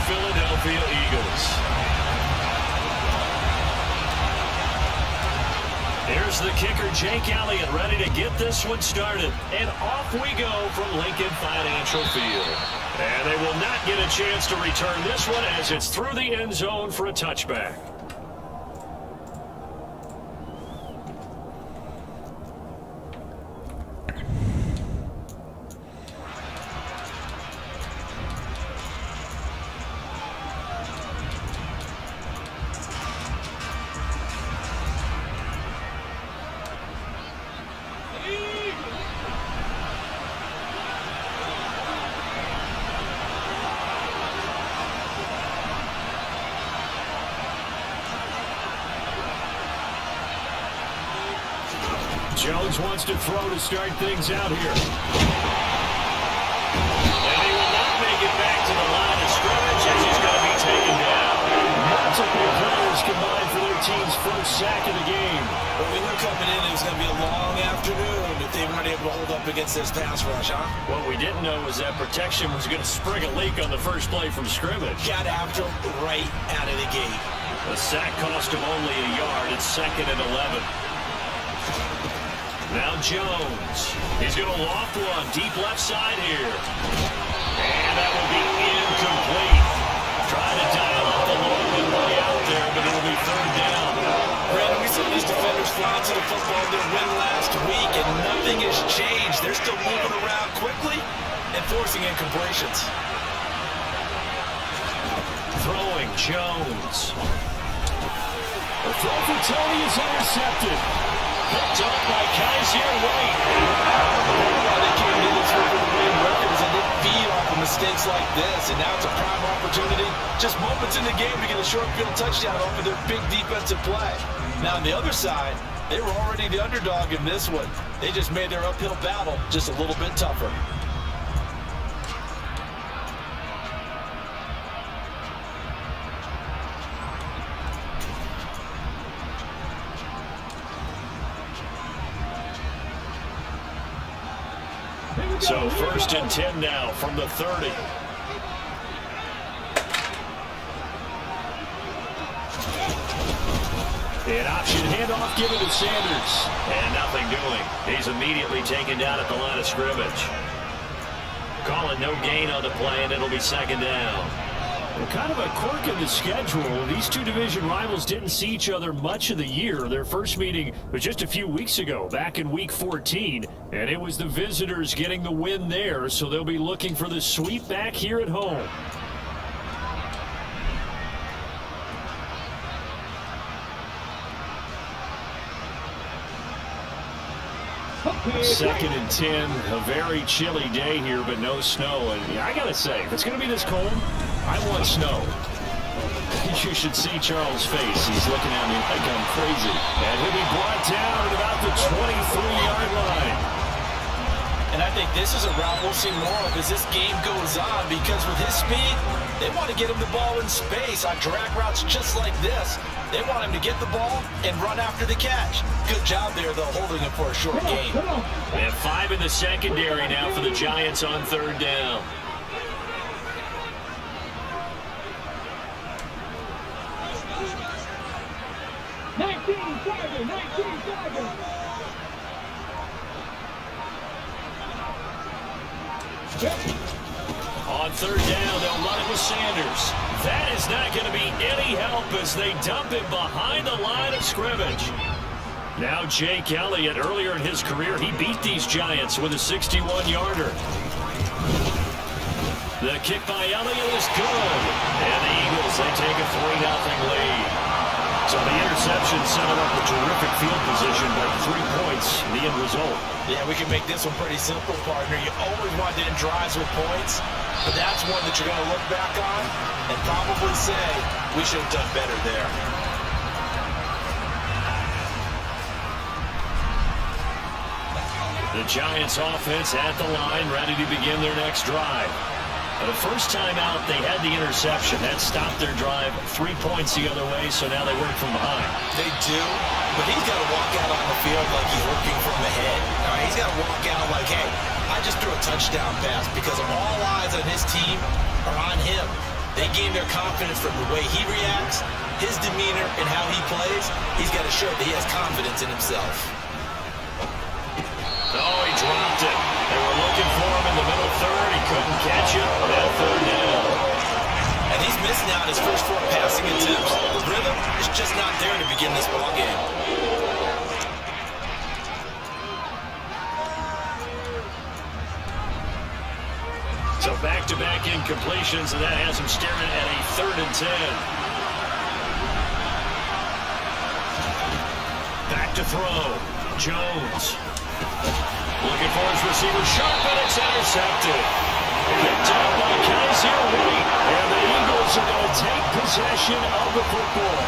Philadelphia Eagles. Here's the kicker, Jake Elliott, ready to get this one started. And off we go from Lincoln Financial Field. And they will not get a chance to return this one as it's through the end zone for a touchback. Jones wants to throw to start things out here. And he will not make it back to the line of scrimmage as he's going to be taken down. Multiple players combined for their team's first sack of the game. But we knew coming in it was going to be a long afternoon if they weren't able to hold up against this pass rush, huh? What we didn't know was that protection was going to spring a leak on the first play from scrimmage. Got after him right out of the gate. The sack cost him only a yard. It's 2nd and 11. Now Jones. He's going to loft one deep left side here. And that will be incomplete. Trying to dial up the long way out there, but it'll be 3rd down. Brandon, we saw these defenders fly to the football in their win last week, and nothing has changed. They're still moving around quickly and forcing incompletions. Throwing Jones. The throw for Tony is intercepted. Picked up by Kaiser White. Why they came to this one for the win record is they didn't feed off of mistakes like this, and now it's a prime opportunity. Just moments in the game to get a short field touchdown off of their big defensive play. Now on the other side, they were already the underdog in this one. They just made their uphill battle just a little bit tougher. So 1st and 10 now from the 30. An option handoff given to Sanders. And nothing doing. He's immediately taken down at the line of scrimmage. Calling no gain on the play, and it'll be 2nd down. Well, kind of a quirk in the schedule. These two division rivals didn't see each other much of the year. Their first meeting was just a few weeks ago, back in Week 14. And it was the visitors getting the win there, so they'll be looking for the sweep back here at home. Second and 10, a very chilly day here, but no snow. And I gotta say, if it's gonna be this cold, I want snow. You should see Charles' face. He's looking at me like I'm crazy. And he'll be brought down at about the 23-yard line. And I think this is a route we'll see more of as this game goes on, because with his speed, they want to get him the ball in space on drag routes just like this. They want him to get the ball and run after the catch. Good job there, though, holding him for a short gain. They have 5 in the secondary now for the Giants on 3rd down. On 3rd down, they'll run it with Sanders. That is not going to be any help as they dump him behind the line of scrimmage. Now Jake Elliott, earlier in his career, he beat these Giants with a 61-yarder. The kick by Elliott is good. And the Eagles, they take a 3-0 lead. So the interception set up a terrific field position, but 3 points, the end result. Yeah, we can make this one pretty simple, partner. You always want to end drives with points, but that's one that you're going to look back on and probably say, we should have done better there. The Giants offense at the line, ready to begin their next drive. The first time out, they had the interception. That stopped their drive 3 points the other way, so now they work from behind. They do, but he's got to walk out on the field like he's working from the head. All right, he's got to walk out like, hey, I just threw a touchdown pass because all eyes on his team are on him. They gain their confidence from the way he reacts, his demeanor, and how he plays. He's got to show that he has confidence in himself. Oh, he dropped it. They were looking for him in the middle third. He couldn't catch it. Now third down. And he's missing out his first 4 passing attempts. The rhythm is just not there to begin this ball game. So back-to-back incompletions, and that has him staring at a 3rd and 10. Back to throw. Jones. Looking for his receiver. Sharp, and it's intercepted. Picked up by Kaiser White. And the Eagles are going to take possession of the football.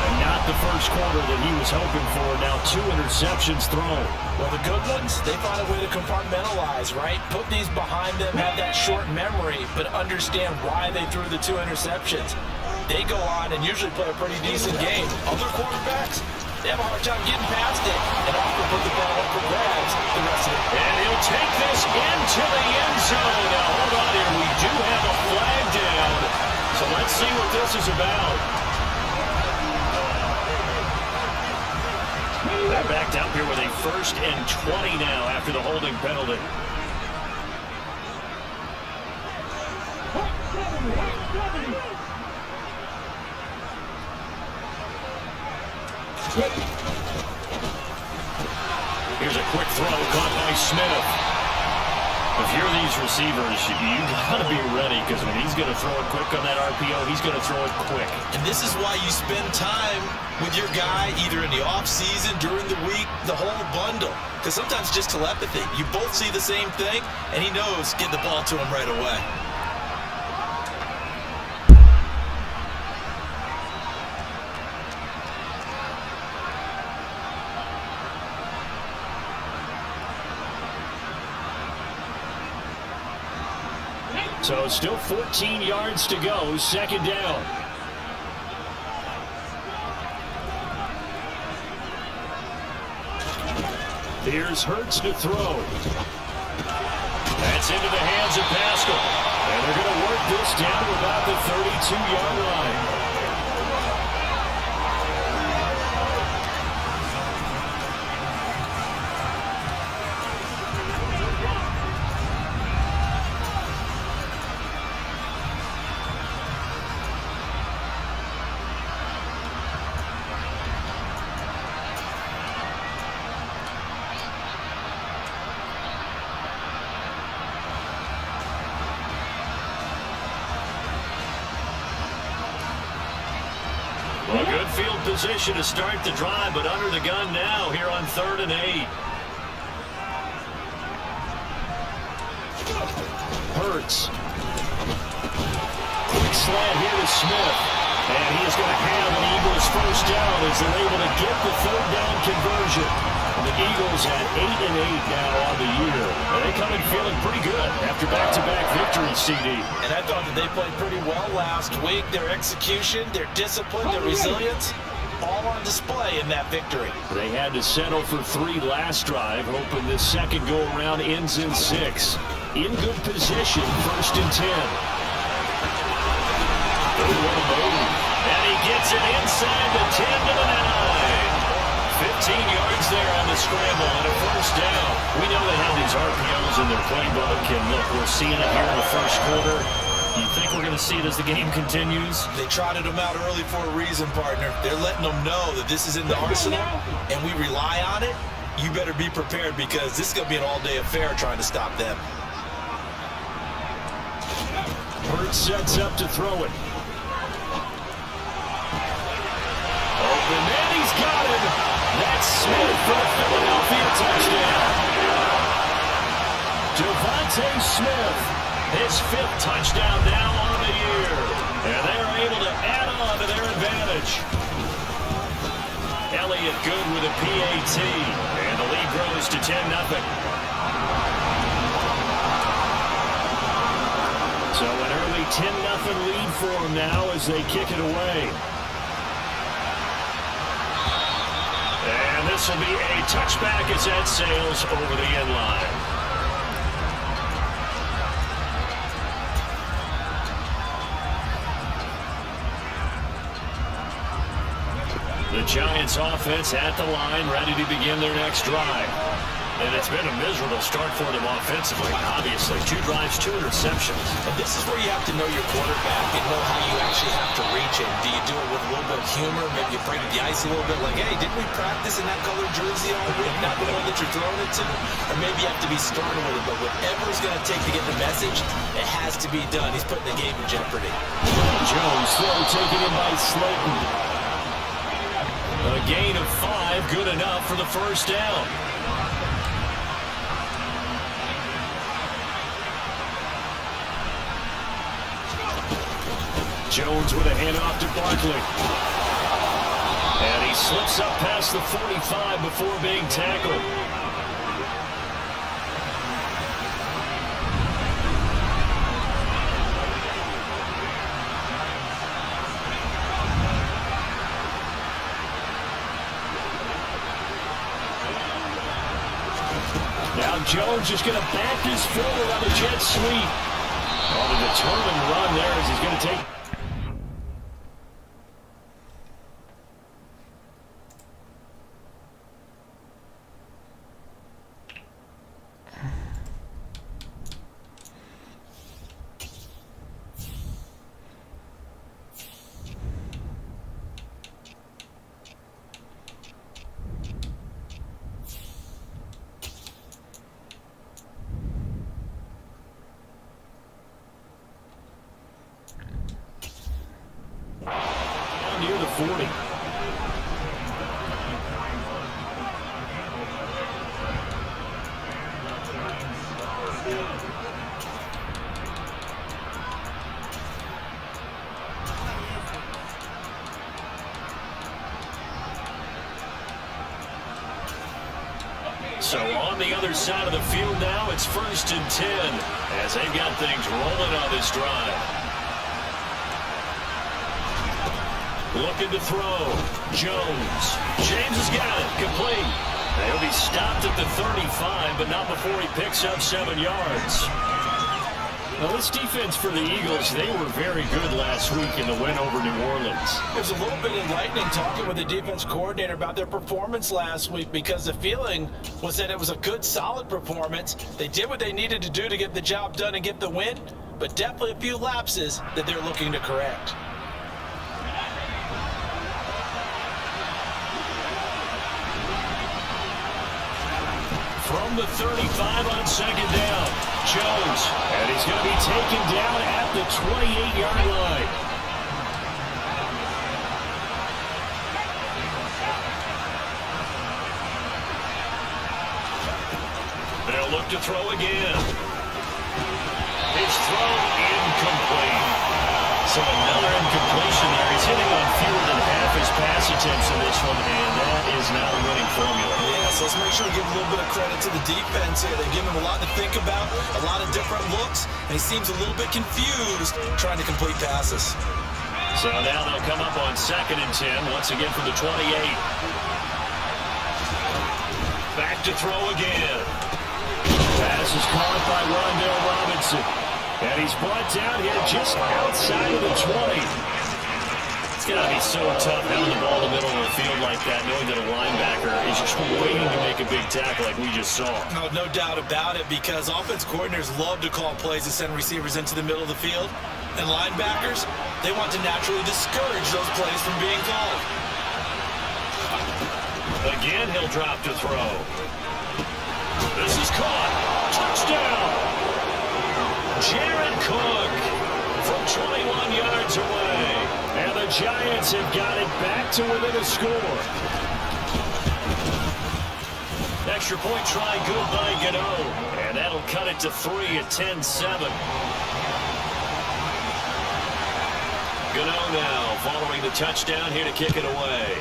And not the first quarter that he was hoping for. Now 2 interceptions thrown. Well, the good ones, they find a way to compartmentalize, right? Put these behind them, have that short memory, but understand why they threw the 2 interceptions. They go on and usually play a pretty decent game. Other quarterbacks, they have a hard time getting past it and often put the ball up for grabs the rest of it. And he'll take this into the end zone. Now, hold on here. We do have a flag down. So let's see what this is about. They're backed up here with a 1st and 20 now after the holding penalty. Here's a quick throw caught by Smith. If you're these receivers, you got to be ready, because when he's going to throw it quick on that RPO, he's going to throw it quick. And this is why you spend time with your guy either in the offseason, during the week, the whole bundle. Because sometimes just telepathy. You both see the same thing, and he knows get the ball to him right away. So still 14 yards to go, 2nd down. Here's Hurts to throw. That's into the hands of Pascal. And they're going to work this down to about the 32-yard line. Well, good field position to start the drive, but under the gun now here on 3rd and 8. Hurts. Quick slant here to Smith. And he is going to have an Eagles 1st down as they're able to get the 3rd down conversion. And the Eagles at 8 and 8 now on the year. And they come in feeling pretty good after back-to-back victories, CD. And I thought that they played pretty well last week. Their execution, their discipline, their resilience, all on display in that victory. They had to settle for 3 last drive, hoping this second go-around ends in 6. In good position, 1st and 10. And he gets it inside the 10 to the 9. 15 yards there on the scramble and a 1st down. We know they have these RPOs in their playbook, and look, we're seeing it here in the 1st quarter. You think we're going to see it as the game continues? They trotted them out early for a reason, partner. They're letting them know that this is in the arsenal, and we rely on it. You better be prepared, because this is going to be an all-day affair trying to stop them. Hurts sets up to throw it. Open, and he's got him. That's Smith for the Philadelphia touchdown. Devontae Smith, his 5th touchdown now on the year. And they're able to add on to their advantage. Elliott good with a PAT. And the lead grows to 10-0. So an early 10-0 lead for them now as they kick it away. And this will be a touchback as that sails over the end line. The Giants offense at the line, ready to begin their next drive. And it's been a miserable start for them offensively, obviously. 2 drives, 2 interceptions. And this is where you have to know your quarterback and know how you actually have to reach it. Do you do it with a little bit of humor? Maybe you break the ice a little bit like, hey, didn't we practice in that colored jersey all week? Not the one that you're throwing it to? Or maybe you have to be stern with it. But whatever it's going to take to get the message, it has to be done. He's putting the game in jeopardy. Jones throw taken in by Slayton. A gain of 5, good enough for the first down. Jones with a handoff to Barkley. And he slips up past the 45 before being tackled. Now Jones is going to back this forward on the jet sweep. On a determined run there as he's going to take... near the 40. So on the other side of the field now, it's 1st and 10 as they've got things rolling on this drive. Looking to throw. Jones. James has got it. Complete. He'll be stopped at the 35, but not before he picks up 7 yards. Now, this defense for the Eagles, they were very good last week in the win over New Orleans. It was a little bit enlightening talking with the defense coordinator about their performance last week because the feeling was that it was a good, solid performance. They did what they needed to do to get the job done and get the win, but definitely a few lapses that they're looking to correct. From the 35 on 2nd down, Jones, and he's going to be taken down at the 28-yard line. They'll look to throw again. His throw incomplete. So another incompletion there. He's hitting on fewer than half his pass attempts in this one, and that is not a winning formula. Yeah, so let's make sure we give a little bit of credit to the defense here. They give him a lot to think about, a lot of different looks, and he seems a little bit confused trying to complete passes. So now they'll come up on 2nd and 10, once again from the 28. Back to throw again. Pass is caught by Rondell Robinson. And he's brought down here just outside of the 20. It's going to be so tough having the ball in the middle of the field like that, knowing that a linebacker is just waiting to make a big tackle like we just saw. No doubt about it, because offense coordinators love to call plays and send receivers into the middle of the field. And linebackers, they want to naturally discourage those plays from being called. Again, he'll drop to throw. This is caught. Touchdown! Jared Cook from 21 yards away. And the Giants have got it back to within a score. Extra point try good by Gano. And that'll cut it to 3 at 10-7. Gano now following the touchdown here to kick it away.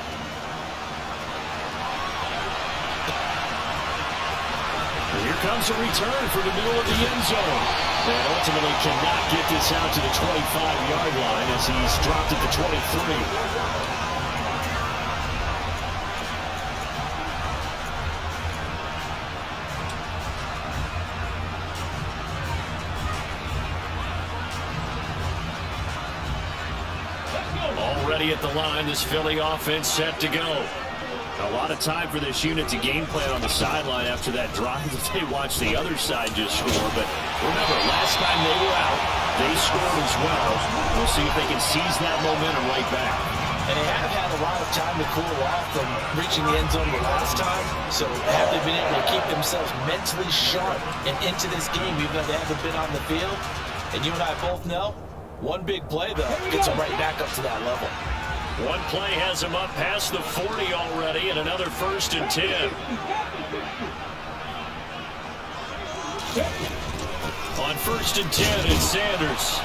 Here comes a return for the middle of the end zone. And ultimately cannot get this out to the 25-yard line as he's dropped at the 23. Already at the line, this Philly offense set to go. A lot of time for this unit to game plan on the sideline after that drive that they watched the other side just score. But remember, last time they were out, they scored as well. We'll see if they can seize that momentum right back. And they have had a lot of time to cool off from reaching the end zone the last time. So have they been able to keep themselves mentally sharp and into this game, even though they haven't been on the field? And you and I both know, one big play, though, gets them right back up to that level. One play has him up past the 40 already, and another 1st and 10. On 1st and 10, it's Sanders.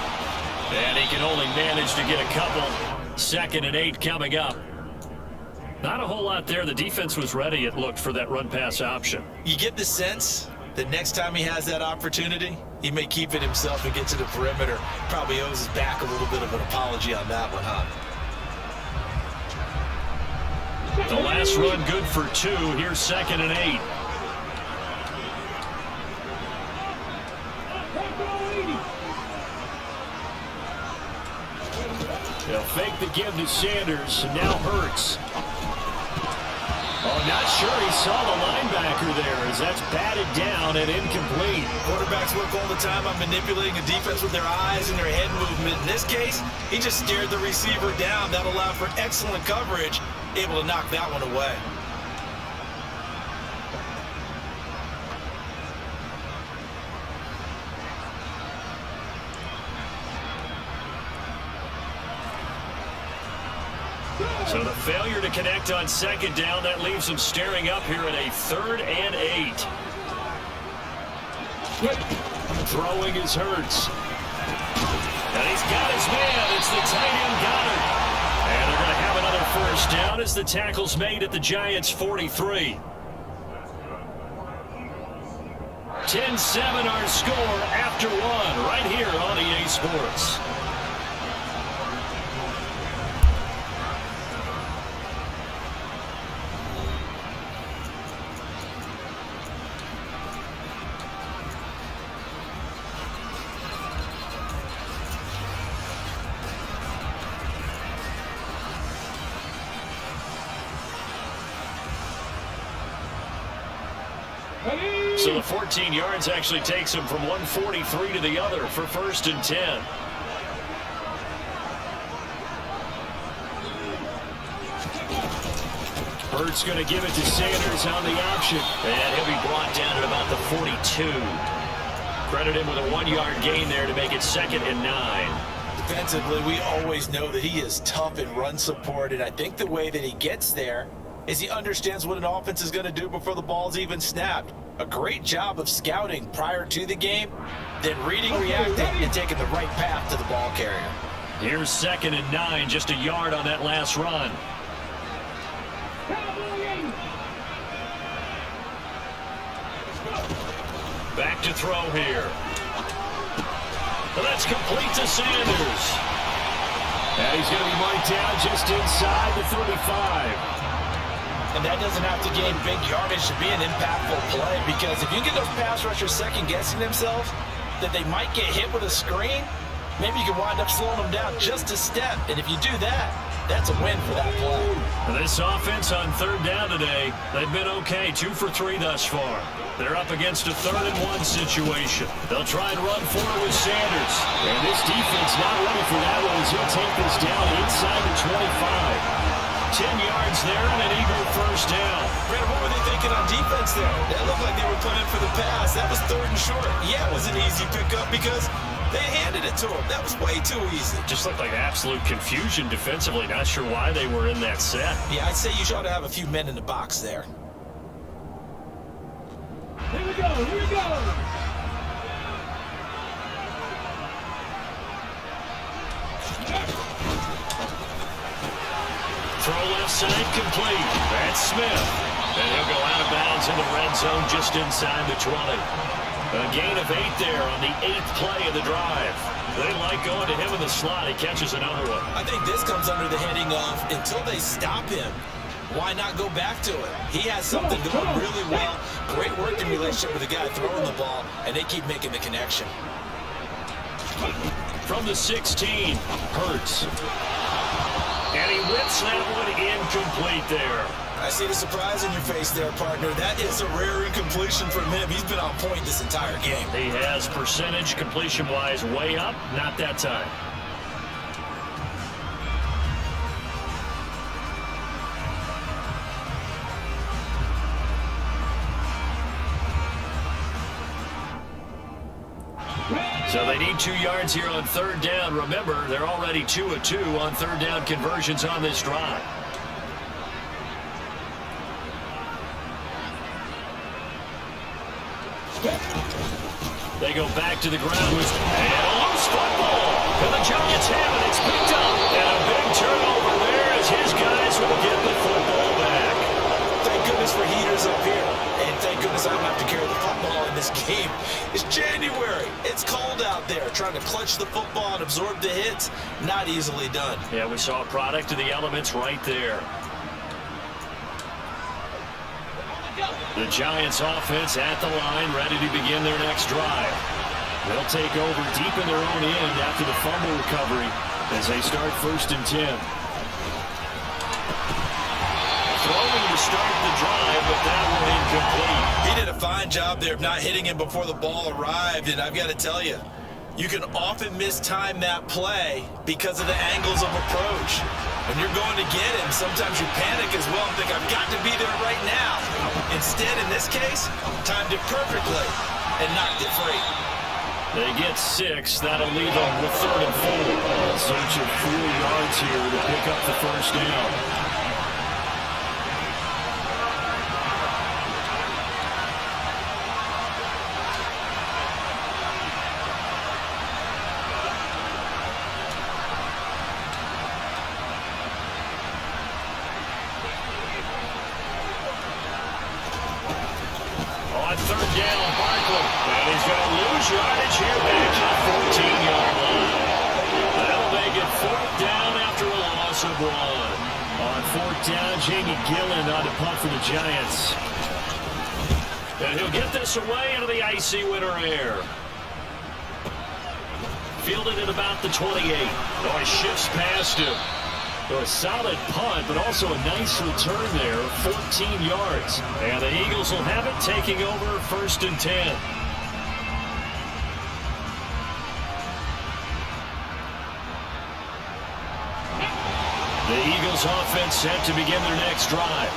And he can only manage to get a couple. 2nd and 8 coming up. Not a whole lot there. The defense was ready, it looked, for that run-pass option. You get the sense that next time he has that opportunity, he may keep it himself and get to the perimeter. Probably owes his back a little bit of an apology on that one, huh? The last run good for 2. Here's 2nd and 8. They'll fake the give to Sanders, and now Hurts. Oh, not sure he saw the linebacker there as that's batted down and incomplete. Quarterbacks work all the time on manipulating a defense with their eyes and their head movement. In this case, he just stared the receiver down. That allowed for excellent coverage, able to knock that one away. So the failure to connect on 2nd down, that leaves him staring up here at a 3rd and 8. Throwing is Hurts. And he's got his man. It's the tight end Goddard. And they're going to have another 1st down as the tackle's made at the Giants' 43. 10-7 our score after 1 right here on EA Sports. So the 14 yards actually takes him from 143 to the other for 1st and 10. Hurts going to give it to Sanders on the option. And he'll be brought down at about the 42. Credit him with a 1-yard gain there to make it 2nd and 9. Defensively, we always know that he is tough in run support, and I think the way that he gets there is he understands what an offense is going to do before the ball's even snapped. A great job of scouting prior to the game, then reading, reacting, and taking the right path to the ball carrier. Here's 2nd and 9, just a yard on that last run. Back to throw here. Well, that's complete to Sanders. And he's going to be marked down just inside the 35. And that doesn't have to gain big yardage to be an impactful play, because if you get those pass rushers second-guessing themselves that they might get hit with a screen, maybe you can wind up slowing them down just a step. And if you do that, that's a win for that play. This offense on 3rd down today, they've been okay, 2 for 3 thus far. They're up against a 3rd and 1 situation. They'll try and run for it with Sanders. And this defense not ready for that one as he'll take this down inside the 25. 10 yards there and an eagle 1st down. Brandon, what were they thinking on defense there? That looked like they were playing for the pass. That was 3rd and short. Yeah, it was an easy pickup because they handed it to him. That was way too easy. Just looked like absolute confusion defensively. Not sure why they were in that set. Yeah, I'd say you ought to have a few men in the box there. Here we go, here we go. Throw left side complete. That's Smith. And he'll go out of bounds in the red zone just inside the 20. A gain of 8 there on the 8th play of the drive. They like going to him in the slot. He catches another one. I think this comes under the heading of until they stop him, why not go back to it? He has something going really well. Great working relationship with the guy throwing the ball, and they keep making the connection. From the 16, Hurts. And he whips that one incomplete there. I see the surprise in your face there, partner. That is a rare incompletion from him. He's been on point this entire game. He has percentage completion-wise way up, not that time. So they need 2 yards here on third down. Remember, they're already 2 of 2 on third down conversions on this drive. They go back to the ground. And a loose football. And the Giants have it. It's picked up. And a big turnover there as his guys will get the football back. Thank goodness for heaters up here. And thank goodness I don't have to carry the football in this game. It's January. It's cold out there. Trying to clutch the football and absorb the hits, not easily done. Yeah, we saw a product of the elements right there. The Giants offense at the line, ready to begin their next drive. They'll take over deep in their own end after the fumble recovery as they start 1st and 10. Throwing to start the drive, but that one incomplete. He did a fine job there of not hitting him before the ball arrived, and I've got to tell you, you can often mistime that play because of the angles of approach. When you're going to get him, sometimes you panic as well and think, I've got to be there right now. Instead, in this case, timed it perfectly and knocked it free. They get 6. That'll leave them with 3rd and 4. A search of 4 yards here to pick up the first down. Yardage here back to the 14-yard line. That'll make it 4th down after a loss of 1. On 4th down, Jamie Gillen on the punt for the Giants. And he'll get this away into the icy winter air. Fielded at about the 28. Oh, he shifts past him. So a solid punt, but also a nice return there, 14 yards. And the Eagles will have it, taking over 1st and 10. The Eagles offense set to begin their next drive.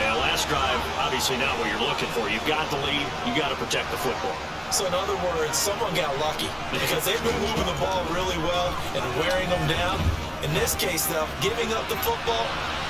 And last drive, obviously not what you're looking for. You've got the lead. You've got to protect the football. So in other words, someone got lucky because they've been moving the ball really well and wearing them down. In this case, though, giving up the football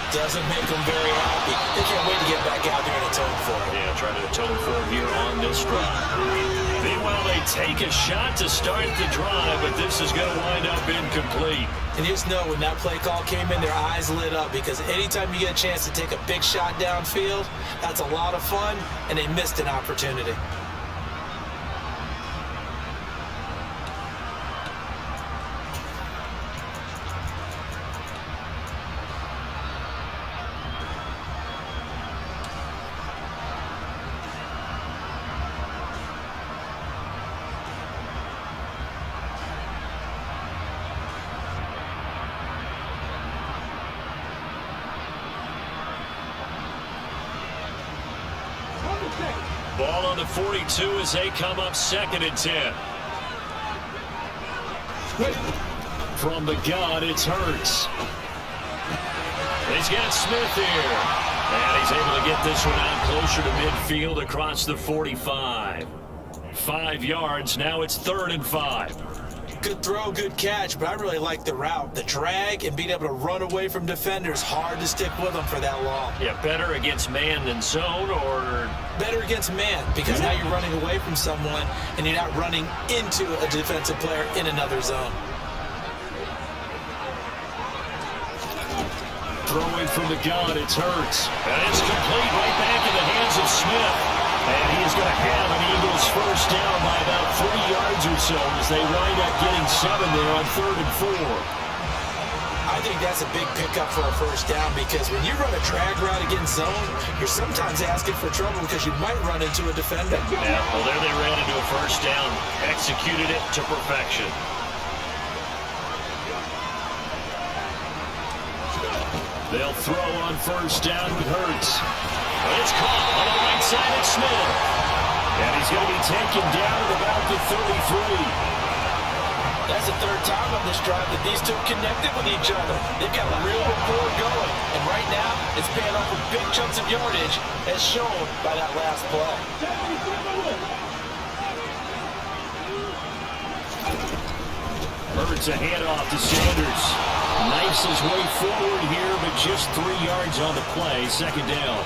doesn't make them very happy. They can't wait to get back out there and atone for it. Yeah, trying to atone for it here on this drive. Meanwhile, they take a shot to start the drive, but this is going to wind up incomplete. And you just know when that play call came in, their eyes lit up because anytime you get a chance to take a big shot downfield, that's a lot of fun, and they missed an opportunity. Ball on the 42 as they come up 2nd and 10. From the gun, it's Hurts. He's got Smith here. And he's able to get this one out closer to midfield across the 45. 5 yards, now it's 3rd and 5. Good throw, good catch, but I really like the route. The drag and being able to run away from defenders, hard to stick with them for that long. Yeah, better against man than zone, or? Better against man, because now you're running away from someone and you're not running into a defensive player in another zone. Throwing from the gun, it's Hurts. And it's complete right back in the hands of Smith. And he is going to have an Eagles first down by about 3 yards or so as they wind up getting 7 there on 3rd and 4. I think that's a big pickup for a first down because when you run a drag route against zone, you're sometimes asking for trouble because you might run into a defender. Yeah, well, there they ran into a first down, executed it to perfection. They'll throw on first down with Hurts. It's caught on the right side of Smith. And he's going to be taken down at about the 33. That's the third time on this drive that these two connected with each other. They've got a real rapport going. And right now, it's paying off with big chunks of yardage, as shown by that last play. Hurts a handoff to Sanders. Knifes his way forward here, but just 3 yards on the play. Second down.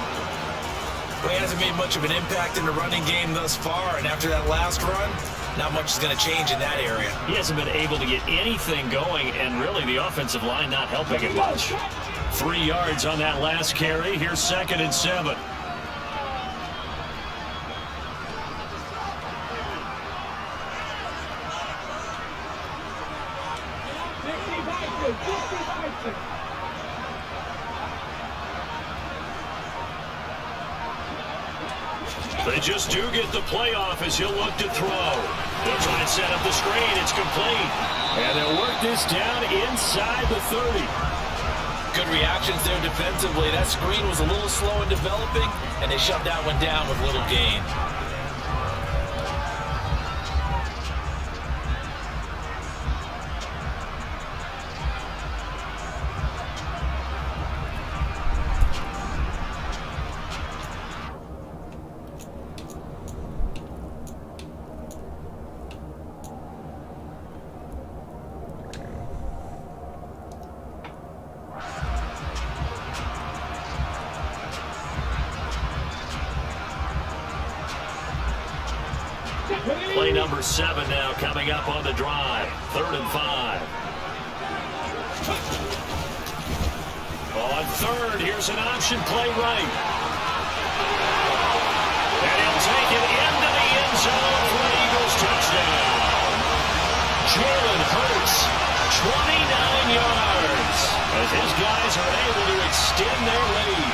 Well, he hasn't made much of an impact in the running game thus far, and after that last run, not much is going to change in that area. He hasn't been able to get anything going, and really the offensive line not helping him much. 3 yards on that last carry. Here's 2nd and 7. They just do get the playoff as he'll look to throw. They'll try and set up the screen. It's complete. And they'll work this down inside the 30. Good reactions there defensively. That screen was a little slow in developing, and they shut that one down with little gain. Play number 7 now coming up on the drive. 3rd and 5. On 3rd, here's an option play right. And he'll take it into the end zone for an Eagles touchdown. Jalen Hurts, 29 yards, as his guys are able to extend their lead.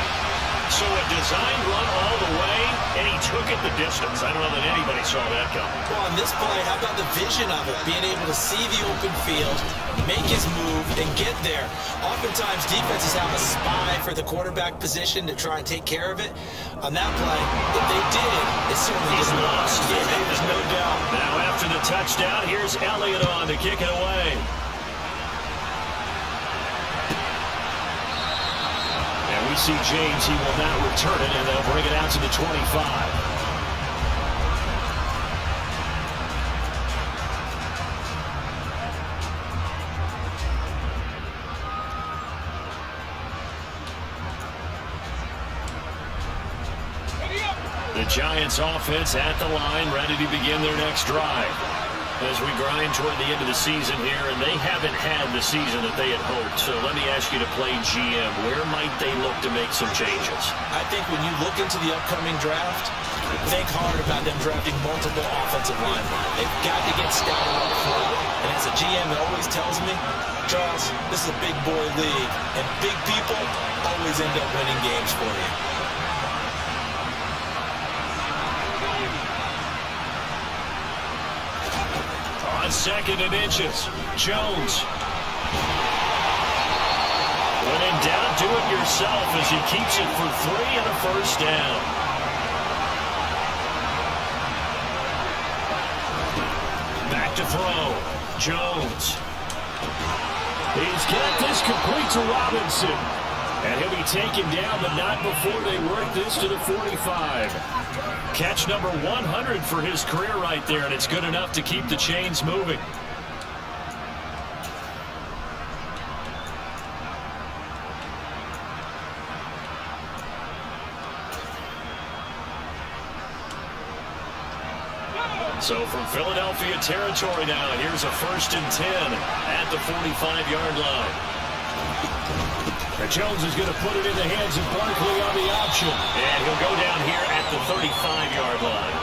So a designed run all the way, and he took it the distance. I don't know that anybody saw that coming. Well, on this play, how about the vision of it? Being able to see the open field, make his move, and get there. Oftentimes, defenses have a spy for the quarterback position to try and take care of it. On that play, if they did, it certainly He's lost. Yeah, there's no doubt. Now after the touchdown, here's Elliott on to kick it away. We see James, he will not return it, and they'll bring it out to the 25. The Giants offense at the line, ready to begin their next drive. As we grind toward the end of the season here, and they haven't had the season that they had hoped. So let me ask you to play GM. Where might they look to make some changes? I think when you look into the upcoming draft, think hard about them drafting multiple offensive linemen. They've got to get scouted up front. And as a GM, it always tells me, Charles, this is a big boy league, and big people always end up winning games for you. On 2nd and inches, Jones. When in doubt, do it yourself as he keeps it for 3 and a first down. Back to throw. Jones. He's got this complete to Robinson. And he'll be taken down, but not before they work this to the 45. Catch number 100 for his career right there, and it's good enough to keep the chains moving. So from Philadelphia territory now, here's a 1st and 10 at the 45-yard line. And Jones is going to put it in the hands of Barkley on the option. And he'll go down here at the 35-yard line.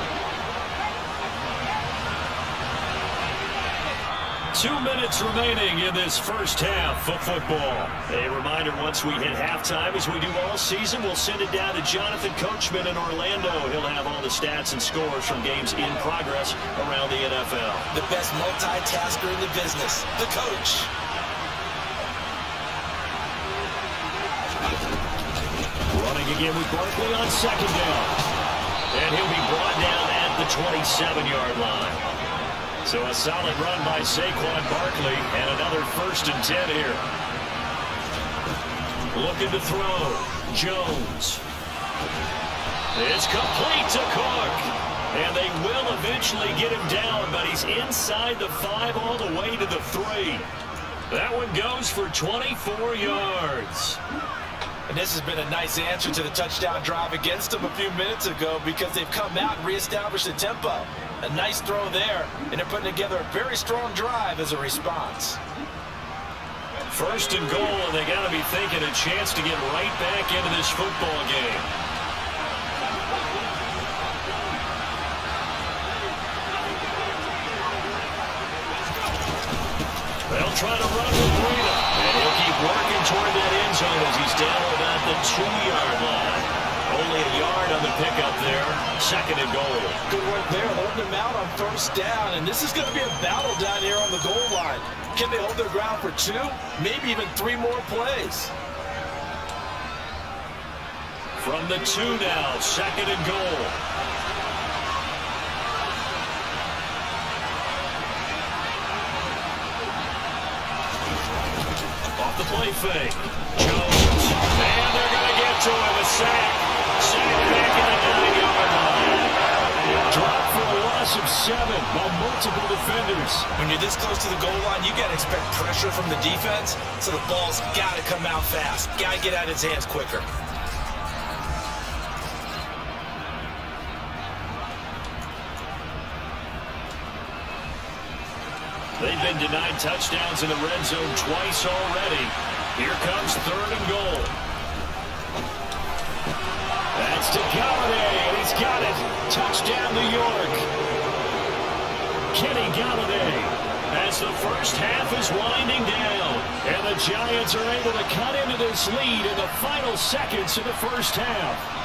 2 minutes remaining in this first half of football. A reminder, once we hit halftime, as we do all season, we'll send it down to Jonathan Coachman in Orlando. He'll have all the stats and scores from games in progress around the NFL. The best multitasker in the business, the coach. again with Barkley on second down. And he'll be brought down at the 27-yard line. So a solid run by Saquon Barkley and another 1st and 10 here. Looking to throw. Jones. It's complete to Cook. And they will eventually get him down, but he's inside the 5 all the way to the 3. That one goes for 24 yards. And this has been a nice answer to the touchdown drive against them a few minutes ago because they've come out and reestablished the tempo. A nice throw there, and they're putting together a very strong drive as a response. 1st and goal, and they got to be thinking a chance to get right back into this football game. They'll try to run with Breida, and he'll keep working toward that end zone as he's down about the 2-yard line. Only a yard on the pickup there. 2nd and goal. Good work there, holding them out on 1st down, and this is going to be a battle down here on the goal line. Can they hold their ground for 2, maybe even 3 more plays? From the 2 now, 2nd and goal. Off the play fake. Jones. And they're going to get to him. A sack. Sack back in the 9-yard line. Drop for a loss of 7 by multiple defenders. When you're this close to the goal line, you got to expect pressure from the defense, so the ball's got to come out fast. Got to get out of his hands quicker. They've been denied touchdowns in the red zone twice already. Here comes 3rd and goal. That's to Galladay, and he's got it. Touchdown, New York. Kenny Galladay, as the first half is winding down, and the Giants are able to cut into this lead in the final seconds of the first half.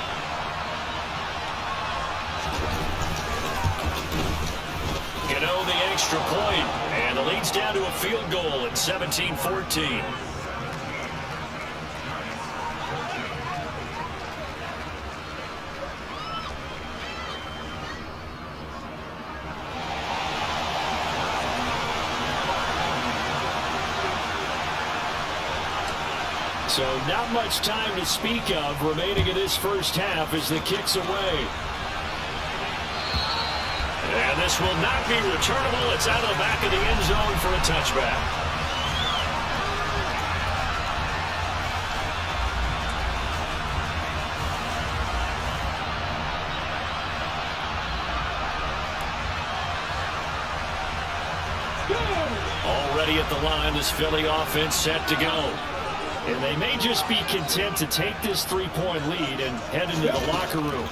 Gano the extra point, and the lead's down to a field goal at 17-14. So not much time to speak of remaining in this first half as the kick's away. And this will not be returnable. It's out of the back of the end zone for a touchback. Already at the line, this Philly offense set to go. And they may just be content to take this 3-point lead and head into the locker room.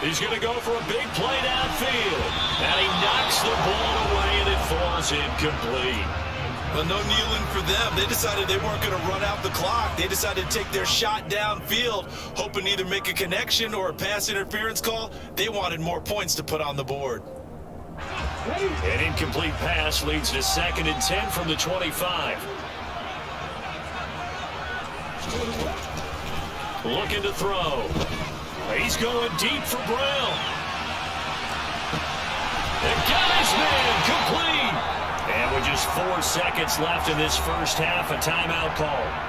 He's going to go for a big play downfield. And he knocks the ball away, and it falls incomplete. Well, no kneeling for them. They decided they weren't going to run out the clock. They decided to take their shot downfield, hoping to either make a connection or a pass interference call. They wanted more points to put on the board. An incomplete pass leads to 2nd and 10 from the 25. Looking to throw. He's going deep for Brown. And got his man complete. And with just 4 seconds left in this first half, a timeout call.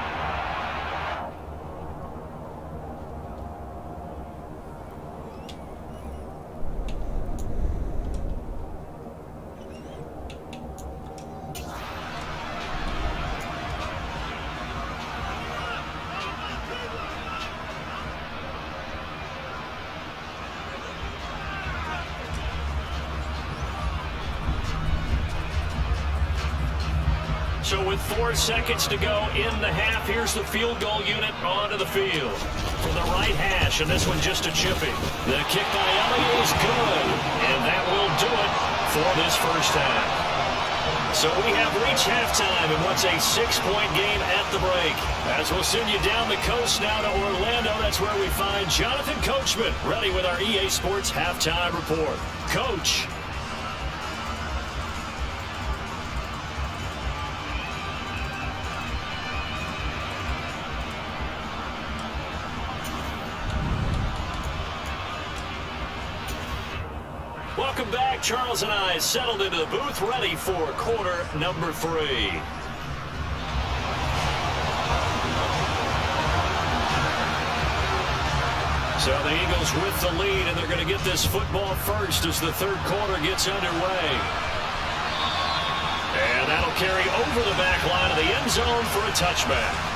So with 4 seconds to go in the half, here's the field goal unit onto the field. From the right hash, and this one just a chipping. The kick by Elliott is good, and that will do it for this first half. So we have reached halftime in what's a 6-point game at the break. As we'll send you down the coast now to Orlando, that's where we find Jonathan Coachman, ready with our EA Sports Halftime Report. Coach. Welcome back. Charles and I settled into the booth, ready for quarter number 3. So the Eagles with the lead, and they're going to get this football first as the third quarter gets underway. And that'll carry over the back line of the end zone for a touchback.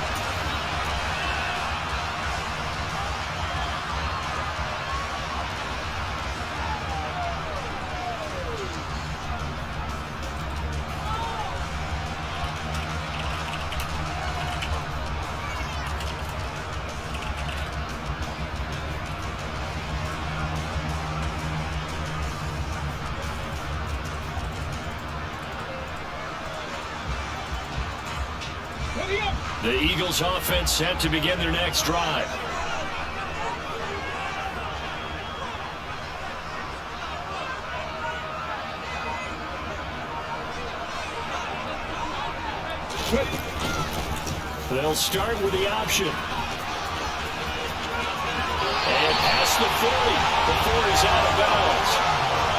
The Eagles offense set to begin their next drive. They'll start with the option. And past the 40 before he's out of bounds.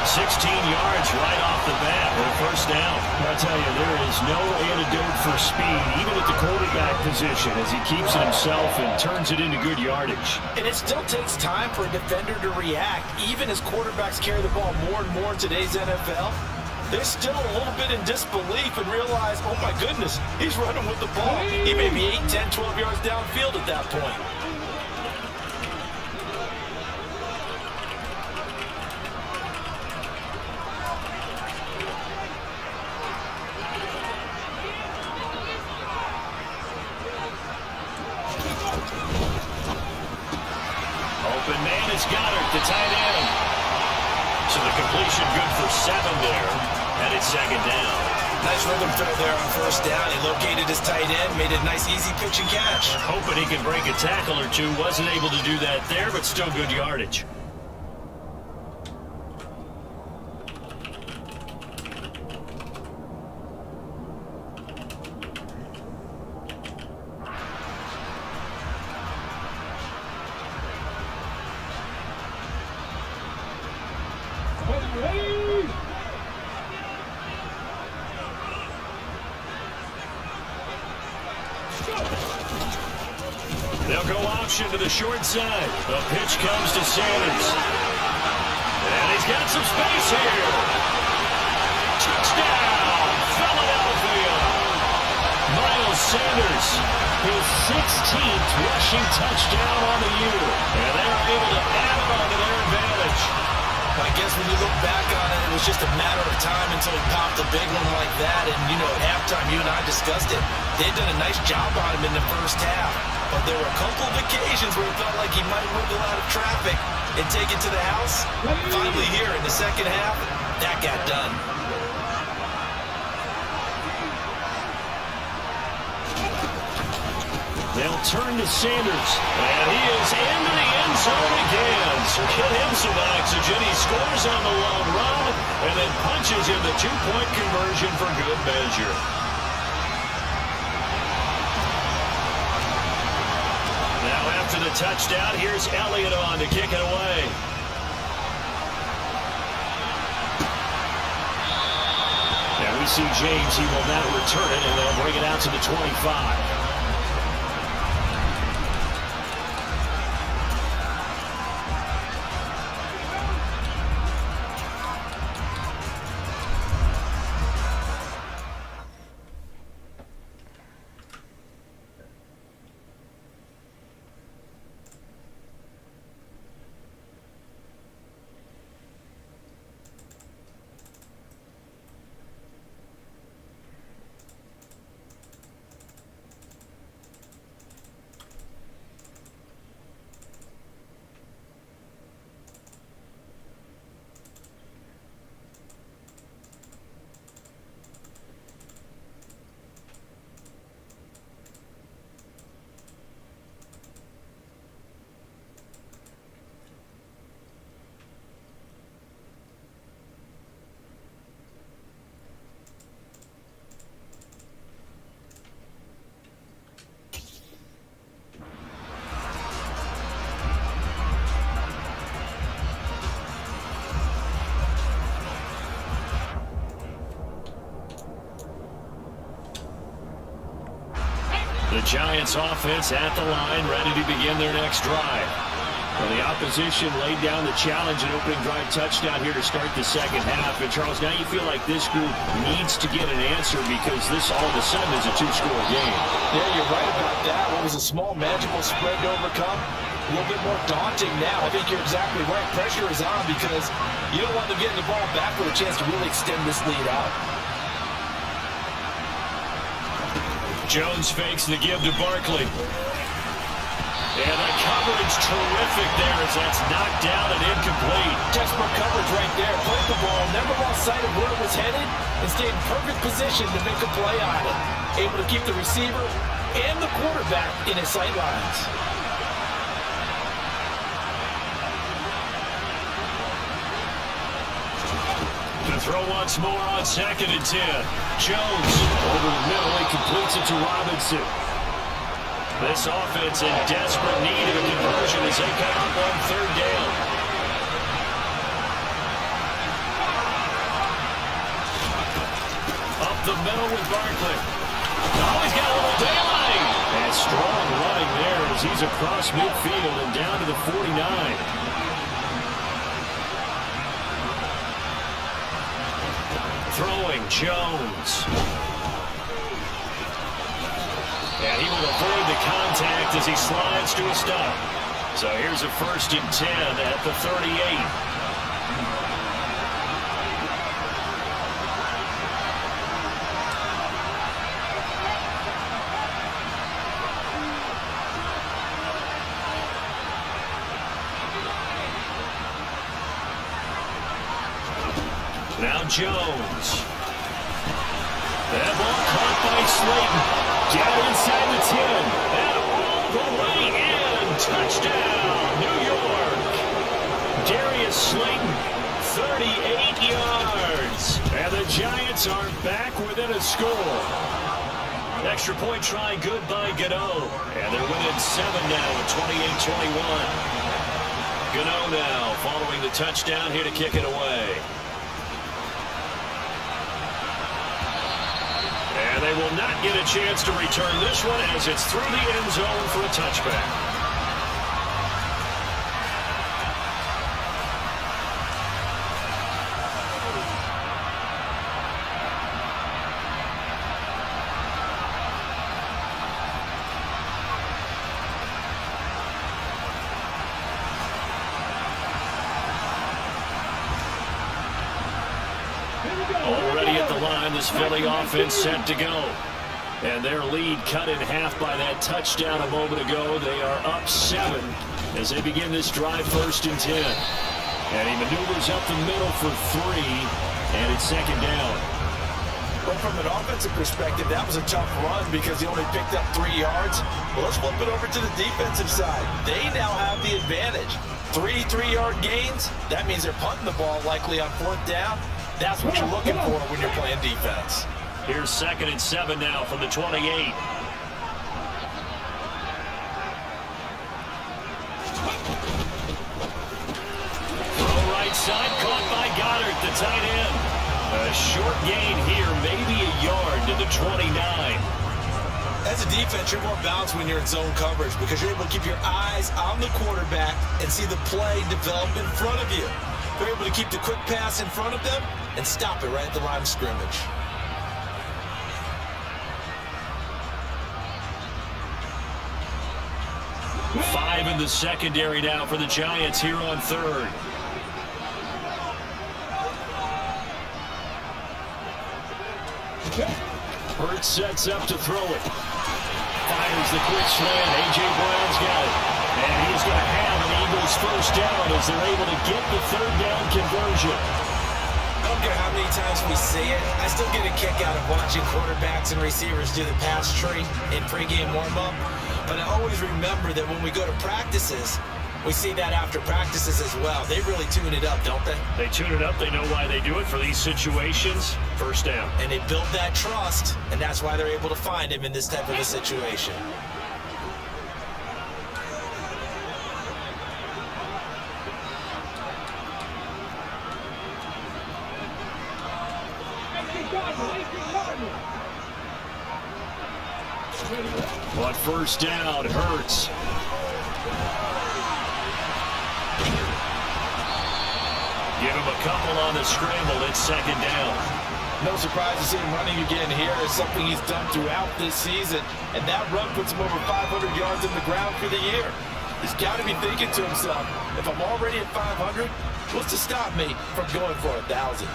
16 yards right off the bat with a first down. I'll tell you, there is no antidote for speed, even at the quarterback position, as he keeps it himself and turns it into good yardage. And it still takes time for a defender to react, even as quarterbacks carry the ball more and more in today's NFL. They're still a little bit in disbelief and realize, oh my goodness, he's running with the ball. He may be 8, 10, 12 yards downfield at that point. Open man is Goddard, the tight end. So the completion good for 7 there, and it's second down. Nice rhythm throw there on first down. He located his tight end, made a nice easy pitch and catch. Hoping he can break a tackle or two. Wasn't able to do that there, but still good yardage. They'll go option to the short side. The pitch comes to Sanders. And he's got some space here. Touchdown, Philadelphia. Miles Sanders, his 16th rushing touchdown on the year. And they're able to add on to their advantage. I guess when you look back on it, it was just a matter of time until he popped a big one like that. And, you know, at halftime, you and I discussed it. They'd done a nice job on him in the first half. But there were a couple of occasions where it felt like he might wiggle out of traffic and take it to the house. Finally here in the second half, that got done. They'll turn to Sanders, and he is into the end zone again. So get him some oxygen. He scores on the long run and then punches in the 2-point conversion for good measure. Now after the touchdown, here's Elliott on to kick it away. And we see James. He will now return it, and they'll bring it out to the 25. The Giants offense at the line, ready to begin their next drive. Well, the opposition laid down the challenge and opening drive touchdown here to start the second half. And, Charles, now you feel like this group needs to get an answer because this all of a sudden is a two-score game. Yeah, you're right about that. What was a small magical spread to overcome? A little bit more daunting now. I think you're exactly right. Pressure is on because you don't want them getting the ball back with a chance to really extend this lead out. Jones fakes the give to Barkley. And the coverage terrific there as that's knocked down and incomplete. Textbook coverage right there. Played the ball, never lost sight of where it was headed, and stayed in perfect position to make a play on it. Able to keep the receiver and the quarterback in his sight lines. To throw once more on 2nd and 10. Jones over the middle. He completes it to Robinson. This offense in desperate need of a conversion as they come up on 3rd down. Up the middle with Barkley. Oh, he's got a little daylight. And strong running there as he's across midfield and down to the 49. Throwing Jones. And he will avoid the contact as he slides to a stop. So here's a 1st and 10 at the 38. Now Jones. That ball caught by Slayton. Down inside the 10. And all the way in. Touchdown, New York. Darius Slayton, 38 yards. And the Giants are back within a score. Extra point try good by Gano. And they're within 7 now at 28-21. Gano now following the touchdown here to kick it away. And they will not get a chance to return this one as it's through the end zone for a touchback. Already at the line, this Philly offense set to go. And their lead cut in half by that touchdown a moment ago. They are up 7 as they begin this drive 1st and 10. And he maneuvers up the middle for 3, and it's 2nd down. Well, from an offensive perspective, that was a tough run because he only picked up 3 yards. Well, let's flip it over to the defensive side. They now have the advantage. 3 3-yard gains. That means they're punting the ball likely on 4th down. That's what you're looking for when you're playing defense. Here's 2nd and 7 now from the 28. Throw right side, caught by Goddard, the tight end. A short gain here, maybe a yard to the 29. As a defense, you're more balanced when you're in zone coverage because you're able to keep your eyes on the quarterback and see the play develop in front of you. They're able to keep the quick pass in front of them and stop it right at the line of scrimmage. Five in the secondary now for the Giants here on 3rd. Hurts sets up to throw it. Fires the quick slant. A.J. Brown's got it. And he's going to have an Eagles 1st down as they're able to get the 3rd down conversion. I don't care how many times we see it, I still get a kick out of watching quarterbacks and receivers do the pass tree in pregame warm-up. But I always remember that when we go to practices, we see that after practices as well. They really tune it up, don't they? They tune it up. They know why they do it for these situations. 1st down. And they build that trust, and that's why they're able to find him in this type of a situation. On first down, Hurts. Give him a couple on the scramble. It's second down. No surprise to see him running again here. It's something he's done throughout this season. And that run puts him over 500 yards in the ground for the year. He's got to be thinking to himself, if I'm already at 500, what's to stop me from going for 1,000?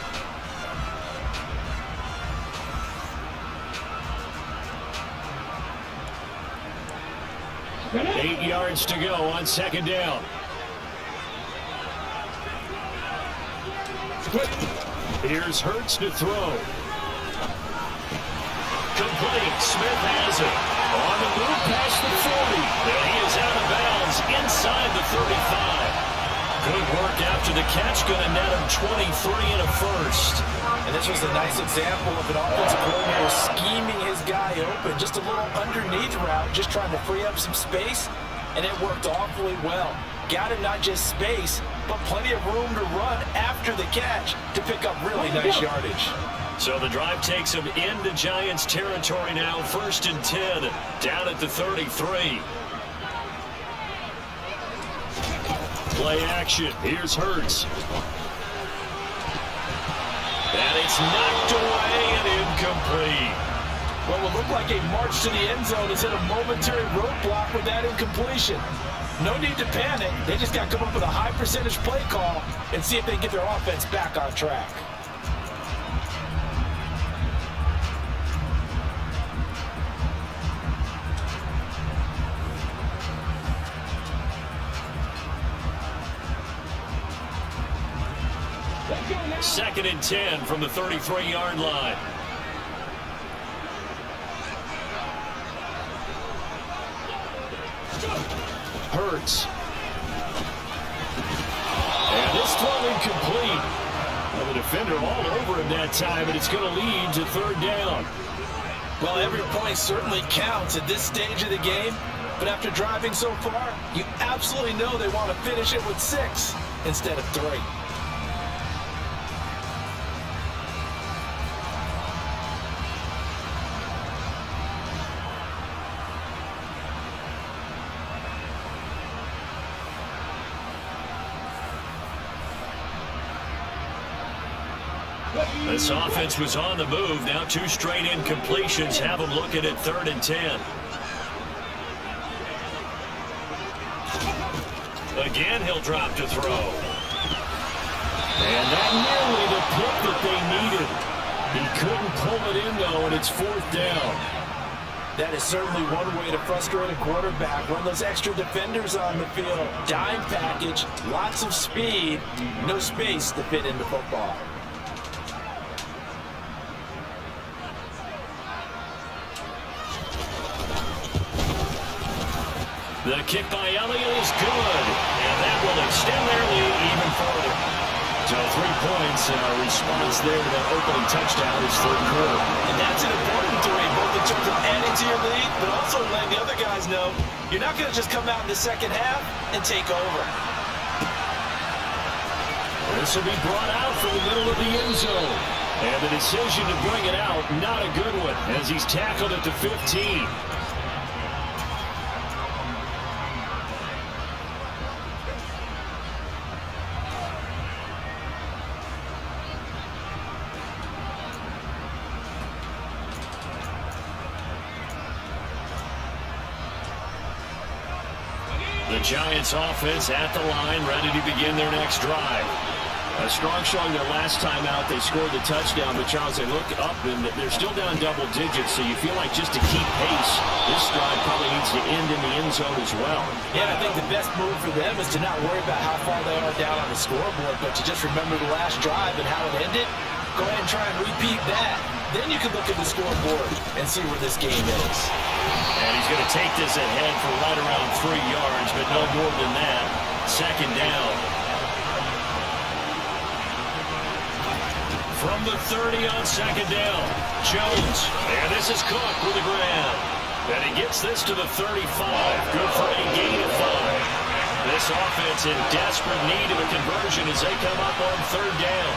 Eight yards to go on second down. Here's Hurts to throw. Complete. Smith has it. On the move past the 40. And he is out of bounds inside the 35. Good work after the catch. Going to net him 23 and a first. And this was a nice example of an offensive coordinator scheming his guy open. Just a little underneath route, just trying to free up some space. And it worked awfully well. Got him not just space, but plenty of room to run after the catch to pick up really nice yardage. So the drive takes him into Giants territory now. 1st and 10, down at the 33. Play action. Here's Hurts. And it's knocked away and incomplete. What will look like a march to the end zone is hit a momentary roadblock with that incompletion. No need to panic. They just got to come up with a high percentage play call and see if they can get their offense back on track. Second and 10 from the 33-yard line. Hurts. And this throw incomplete. Well, the defender all over him that time, and it's going to lead to third down. Well, every point certainly counts at this stage of the game, but after driving so far, you absolutely know they want to finish it with 6 instead of 3. This offense was on the move. Now 2 straight incompletions have them looking at 3rd and 10. Again, he'll drop to throw. And that nearly the pick that they needed. He couldn't pull it in, though, and it's 4th down. That is certainly one way to frustrate a quarterback. Run those extra defenders on the field. Dime package, lots of speed, no space to fit into football. The kick by Elliott is good, and that will extend their lead even further. So 3 points and a response there to that opening touchdown is third quarter. And that's an important 3, both in terms of adding to your lead, but also letting the other guys know you're not going to just come out in the second half and take over. This will be brought out from the middle of the end zone. And the decision to bring it out, not a good one, as he's tackled at the 15. The Giants offense at the line, ready to begin their next drive. A strong showing their last time out. They scored the touchdown, but Charles, they look up and they're still down double digits, so you feel like just to keep pace, this drive probably needs to end in the end zone as well. Yeah, I think the best move for them is to not worry about how far they are down on the scoreboard, but to just remember the last drive and how it ended. Go ahead and try and repeat that. Then you can look at the scoreboard and see where this game is. And he's going to take this ahead for right around 3 yards, but no more than that. Second down. From the 30 on second down, Jones. And this is Cook with the grab. And he gets this to the 35. Good for a gain of 5. This offense in desperate need of a conversion as they come up on third down.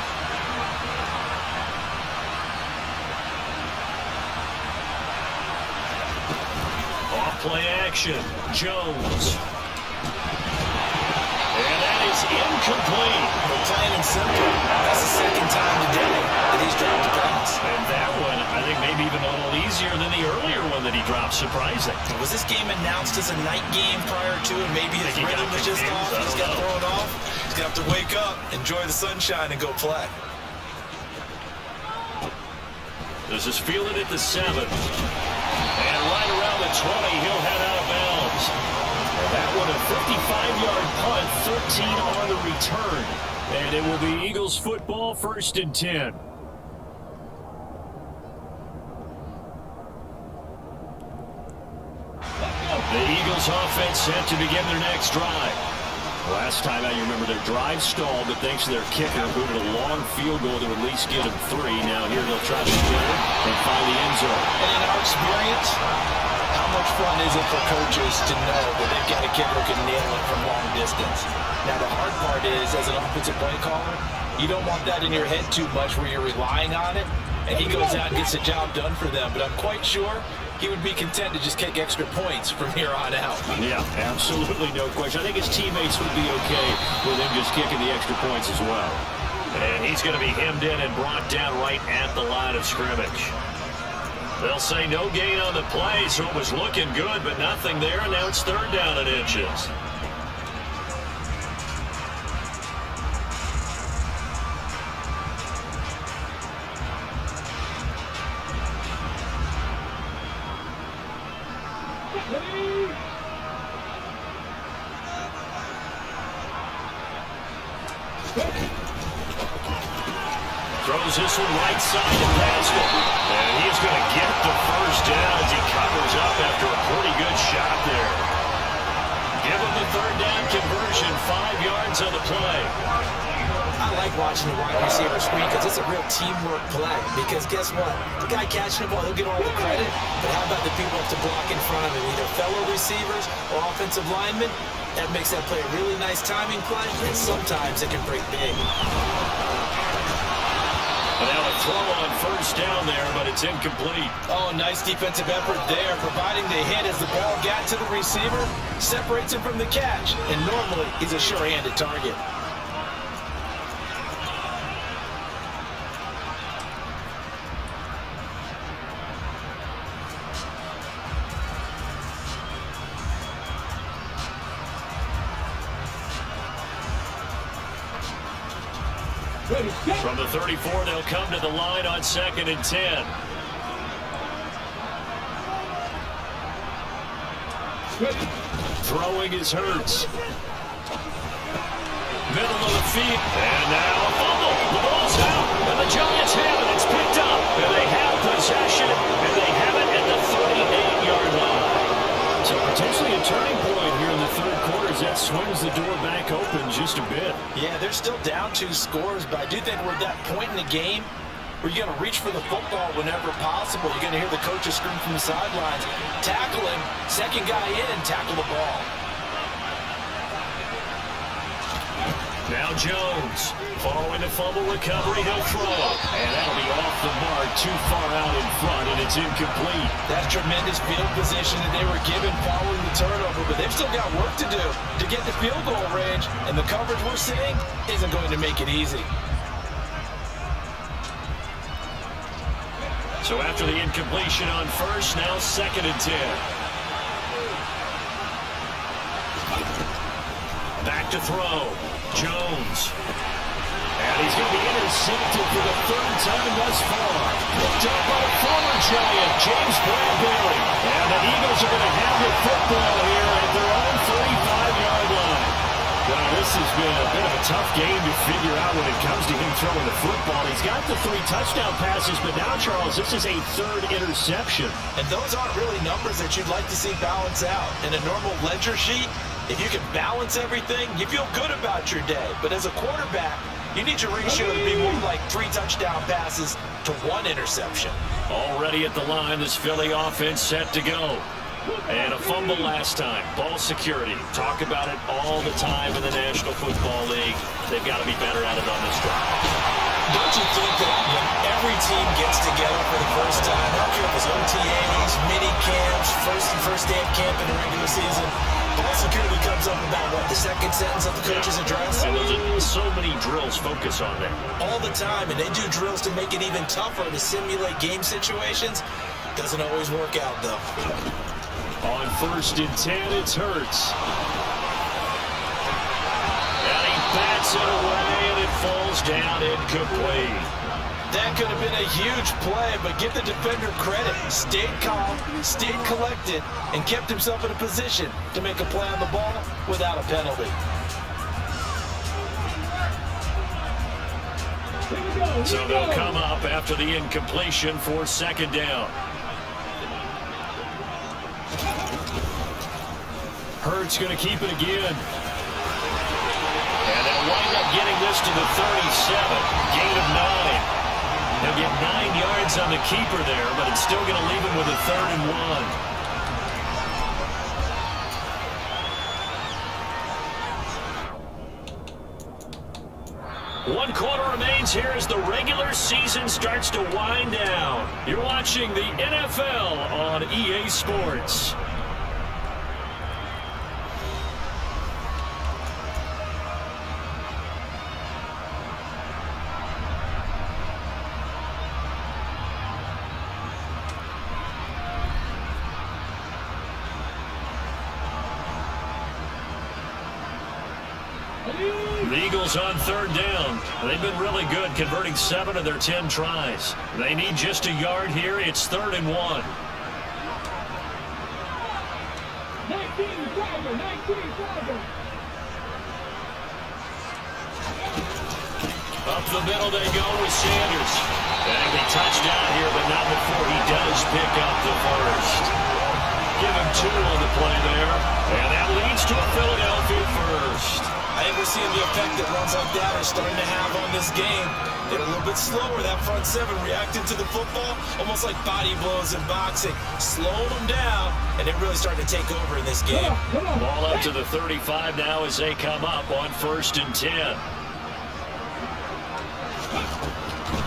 Play action. Jones. And that is incomplete. Well, plain and simple, that's the second time today that he's dropped a pass. And that one, I think maybe even a little easier than the earlier one that he dropped. Surprising. Was this game announced as a night game prior to it? Maybe his rhythm was just off. He's got thrown off. He's going to have to wake up, enjoy the sunshine, and go play. This is fielded at the 7. And right around the 20, he'll head out of bounds. And that one, a 55-yard punt, 13 on the return. And it will be Eagles football, 1st and 10. The Eagles offense set to begin their next drive. Last time out, you remember their drive stalled, but thanks to their kicker, who had a long field goal to at least get them 3. Now here they'll try to score and find the end zone. And in our experience, how much fun is it for coaches to know that they've got a kicker who can nail it from long distance? Now, the hard part is, as an offensive play caller, you don't want that in your head too much where you're relying on it, and he goes out and gets the job done for them. But I'm quite sure he would be content to just kick extra points from here on out. Yeah, absolutely no question. I think his teammates would be okay with him just kicking the extra points as well. And he's going to be hemmed in and brought down right at the line of scrimmage. They'll say no gain on the play, so it was looking good, but nothing there, and now it's 3rd down and inches. Throws this one right side and past it. And he's going to get the 1st down as he covers up after a pretty good shot there. Give him the 3rd down conversion, 5 yards on the play. I like watching the wide receiver screen because it's a real teamwork play. Because guess what? The guy catching the ball, he'll get all the credit. But how about the people up to block in front of him? Either fellow receivers or offensive linemen. That makes that play a really nice timing play. And sometimes it can break big. And now a throw on 1st down there, but it's incomplete. Oh, nice defensive effort there, providing the hit as the ball got to the receiver, separates him from the catch, and normally he's a sure-handed target. From the 34, they'll come to the line on 2nd and 10. Throwing is Hurts. Middle of the field. And now a fumble. The ball's out. And the Giants have it. It's picked up. And they have possession. And they have it at the 38-yard line. So potentially a turning point here in the 3rd quarter as that swings the door back open just a bit. Yeah, they're still down 2 scores, but I do think we're at that point in the game where you're going to reach for the football whenever possible. You're going to hear the coaches scream from the sidelines. Tackle him, 2nd guy in, and tackle the ball. Now Jones, following the fumble recovery, he'll throw. And that'll be off the mark, too far out in front, and it's incomplete. That tremendous field position that they were given following the turnover, but they've still got work to do to get the field goal range, and the coverage we're seeing isn't going to make it easy. So after the incompletion on 1st, now 2nd and 10. Back to throw. Jones. And he's going to be intercepted for the 3rd time thus far. Picked up by the former Giant, James Bradbury. And the Eagles are going to have the football here at their own 35-yard line. Now, this has been a bit of a tough game to figure out when it comes to him throwing the football. He's got the 3 touchdown passes, but now, Charles, this is a 3rd interception. And those aren't really numbers that you'd like to see balance out. In a normal ledger sheet, if you can balance everything, you feel good about your day. But as a quarterback, you need your ratio to be more like 3 touchdown passes to 1 interception. Already at the line, this Philly offense set to go. And a fumble last time. Ball security. Talk about it all the time in the National Football League. They've got to be better at it on this drive. Don't you think that when every team gets together for the first time, I don't care if it's OTAs, mini camps, first stay at camp in the regular season. Ball security comes up about, what, the second sentence of the coach's address? And so many drills focus on that. All the time, and they do drills to make it even tougher to simulate game situations. Doesn't always work out, though. On 1st and 10, it's Hurts. And he bats it away, and it falls down incomplete. That could have been a huge play, but give the defender credit. Stayed calm, stayed collected, and kept himself in a position to make a play on the ball without a penalty. So they'll come up after the incompletion for 2nd down. Hurts going to keep it again. And they'll wind up getting this to the 37. Gain of 9. They'll get 9 yards on the keeper there, but it's still going to leave him with a 3rd and 1. 1 quarter remains here as the regular season starts to wind down. You're watching the NFL on EA Sports. The Eagles on 3rd down. They've been really good, converting 7 of their 10 tries. They need just a yard here. It's 3rd and 1. 19 driver. Up the middle they go with Sanders. And he touchdown here, but not before he does pick up the first. Give him 2 on the play there. And that leads to a Philadelphia first. I think we're seeing the effect that runs like that are starting to have on this game. They're a little bit slower, that front 7, reacting to the football, almost like body blows in boxing. Slowing them down, and they're really starting to take over in this game. Ball up to the 35 now as they come up on 1st and 10.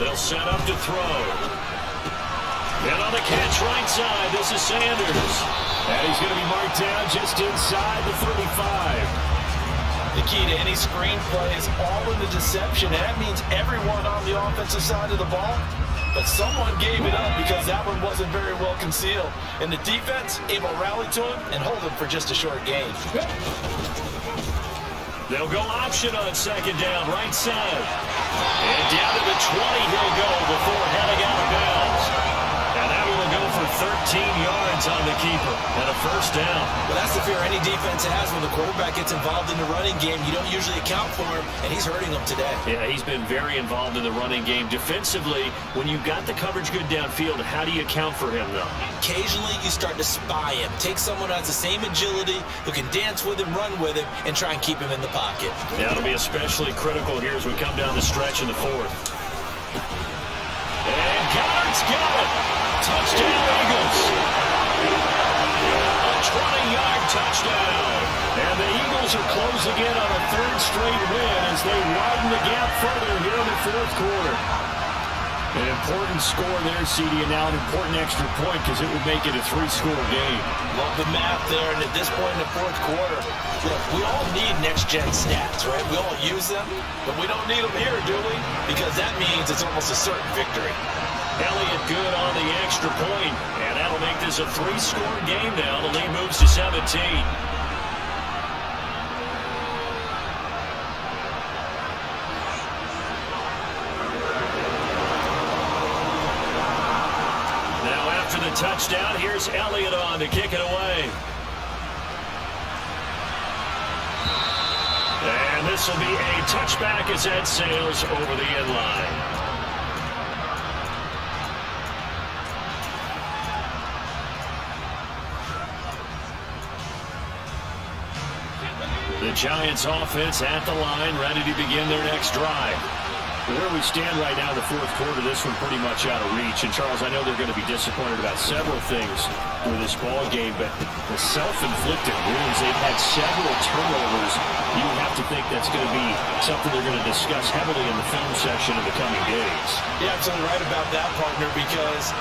They'll set up to throw. And on the catch right side, this is Sanders. And he's going to be marked down just inside the 35. The key to any screen play is all in the deception, and that means everyone on the offensive side of the ball. But someone gave it up because that one wasn't very well concealed. And the defense able to rally to him and hold him for just a short gain. They'll go option on 2nd down, right side. And down to the 20 he'll go before heading out of bounds. And that one will go for 13 yards on the keeper and a 1st down. Well, that's the fear any defense has when the quarterback gets involved in the running game. You don't usually account for him, and he's hurting them today. Yeah, he's been very involved in the running game. Defensively, when you've got the coverage good downfield, how do you account for him, though? Occasionally, you start to spy him. Take someone who has the same agility, who can dance with him, run with him, and try and keep him in the pocket. Yeah, it'll be especially critical here as we come down the stretch in the 4th. And Goddard's got it. Touchdown, Eagles. A 20-yard touchdown. And the Eagles are closing in on a 3rd straight win as they widen the gap further here in the 4th quarter. An important score there, CD, and now an important extra point because it would make it a 3-score game. Love the math there, and at this point in the 4th quarter, look, we all need next-gen stats, right? We all use them, but we don't need them here, do we? Because that means it's almost a certain victory. Elliott good on the extra point, and that'll make this a 3-score game now. The lead moves to 17. Touchdown. Here's Elliott on to kick it away. And this will be a touchback as that sails over the end line. The Giants offense at the line, ready to begin their next drive. Where we stand right now in the 4th quarter, this one pretty much out of reach. And, Charles, I know they're going to be disappointed about several things. for this ball game, but the self-inflicted wounds, they've had several turnovers. You have to think that's going to be something they're going to discuss heavily in the film session in the coming days. Yeah, absolutely right about that, partner, because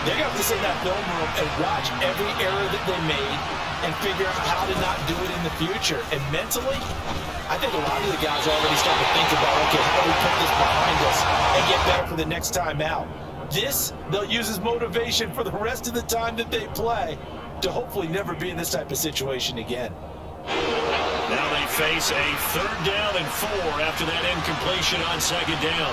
they're going to have to sit in that film room and watch every error that they made and figure out how to not do it in the future. And mentally, I think a lot of the guys already start to think about, okay, how do we put this behind us and get better for the next time out? This, they'll use as motivation for the rest of the time that they play to hopefully never be in this type of situation again. Now they face a 3rd down and 4 after that incompletion on 2nd down.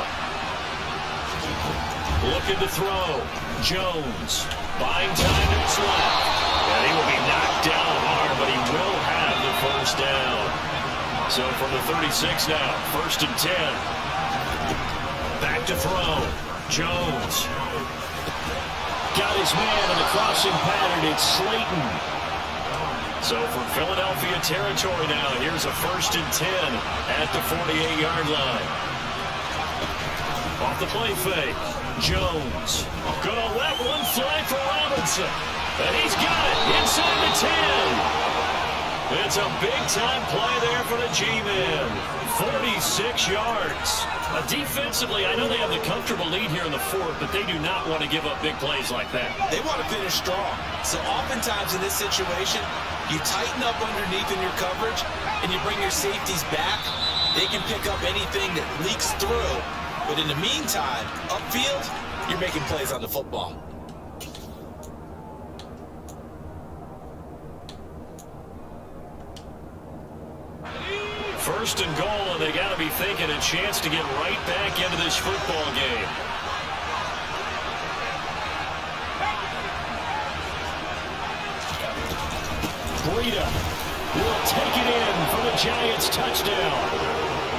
Looking to throw. Jones buying time to his left. And he will be knocked down hard, but he will have the 1st down. So from the 36 now, 1st and 10. Back to throw. Jones got his man in the crossing pattern. It's Slayton. So from Philadelphia territory now, here's a 1st and 10 at the 48-yard line. Off the play fake. Jones gonna let one fly for Robinson. And he's got it inside the 10. It's a big-time play there for the G-men. 46 yards. Defensively, I know they have the comfortable lead here in the 4th, but they do not want to give up big plays like that. They want to finish strong. So oftentimes in this situation, you tighten up underneath in your coverage, and you bring your safeties back. They can pick up anything that leaks through. But in the meantime, upfield, you're making plays on the football. 1st and goal, and they got to be thinking a chance to get right back into this football game. Breida will take it in for the Giants touchdown.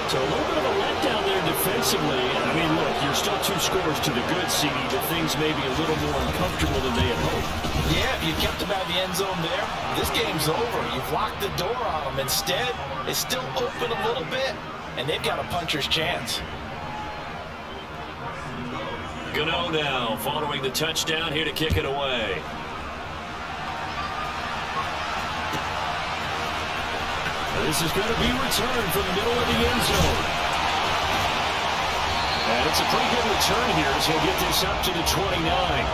So a little bit of a letdown there defensively. I mean, look, you're still 2 scores to the good, CD, but things may be a little more uncomfortable than they had hoped. Yeah, if you kept them out of the end zone there, this game's over. You've locked the door on them. Instead, it's still open a little bit, and they've got a puncher's chance. Gano now following the touchdown here to kick it away. This is going to be returned from the middle of the end zone. And it's a pretty good return here as he'll get this up to the 29.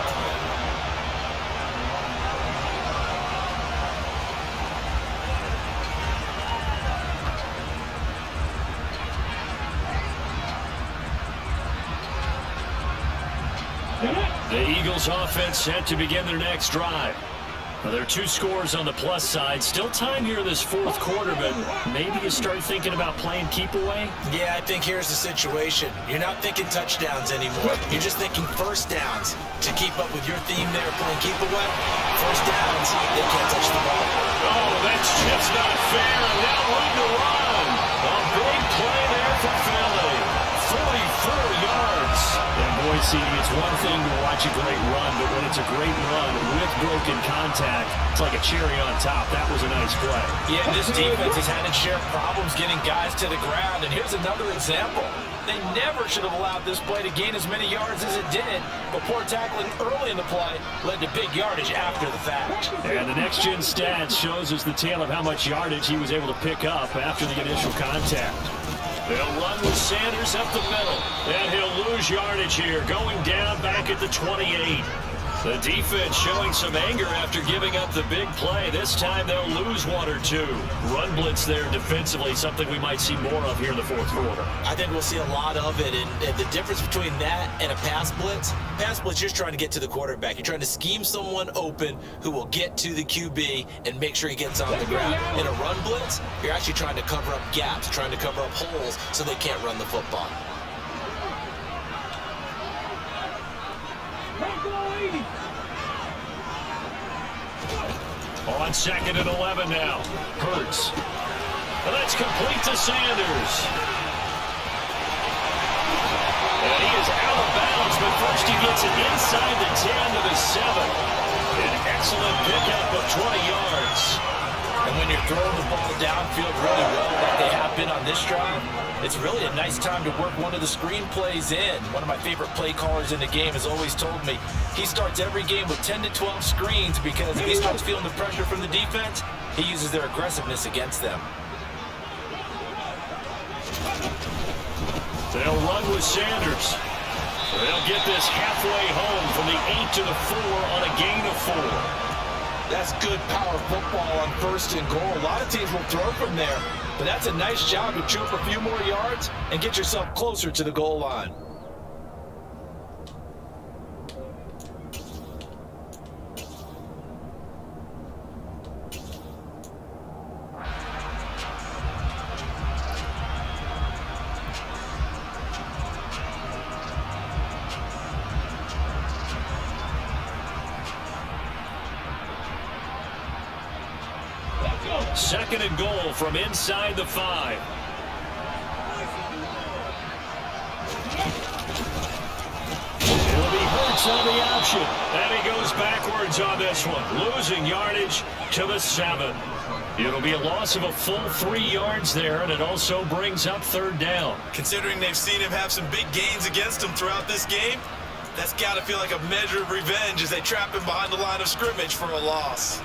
The Eagles offense set to begin their next drive. Well, there are 2 scores on the plus side. Still time here in this 4th quarter, but maybe you start thinking about playing keep away? Yeah, I think here's the situation. You're not thinking touchdowns anymore. You're just thinking 1st downs. To keep up with your theme there, playing keep away, 1st downs, they can't touch the ball. Oh, that's just not fair. And now room to run. A big play there for Philly. 44 yards. And boy, CD, it's one thing to watch a great run, but when it's a great run with broken contact, it's like a cherry on top. That was a nice play. Yeah, this defense has had its share of problems getting guys to the ground, and here's another example. They never should have allowed this play to gain as many yards as it did, but poor tackling early in the play led to big yardage after the fact. And the next-gen stats shows us the tale of how much yardage he was able to pick up after the initial contact. They'll run with Sanders up the middle, and he'll lose yardage here, going down back at the 28. The defense showing some anger after giving up the big play. This time they'll lose 1 or 2. Run blitz there defensively, something we might see more of here in the 4th quarter. I think we'll see a lot of it, and the difference between that and a pass blitz, you're just trying to get to the quarterback. You're trying to scheme someone open who will get to the QB and make sure he gets on the ground. In a run blitz, you're actually trying to cover up gaps, trying to cover up holes so they can't run the football. On 2nd and 11 now. Hurts. And that's complete to Sanders. And he is out of bounds, but first he gets it inside the 10 to the 7. An excellent pickup of 20 yards. And when you're throwing the ball downfield really well like they have been on this drive, it's really a nice time to work one of the screen plays in. One of my favorite play callers in the game has always told me he starts every game with 10 to 12 screens because if he starts feeling the pressure from the defense, he uses their aggressiveness against them. They'll run with Sanders. They'll get this halfway home from the 8 to the 4 on a gain of 4. That's good power football on 1st and goal. A lot of teams will throw from there, but that's a nice job to chew up a few more yards and get yourself closer to the goal line. Second and goal from inside the 5. It'll be Hurts on the option. And he goes backwards on this one, losing yardage to the 7. It'll be a loss of a full 3 yards there, and it also brings up 3rd down. Considering they've seen him have some big gains against him throughout this game, that's got to feel like a measure of revenge as they trap him behind the line of scrimmage for a loss.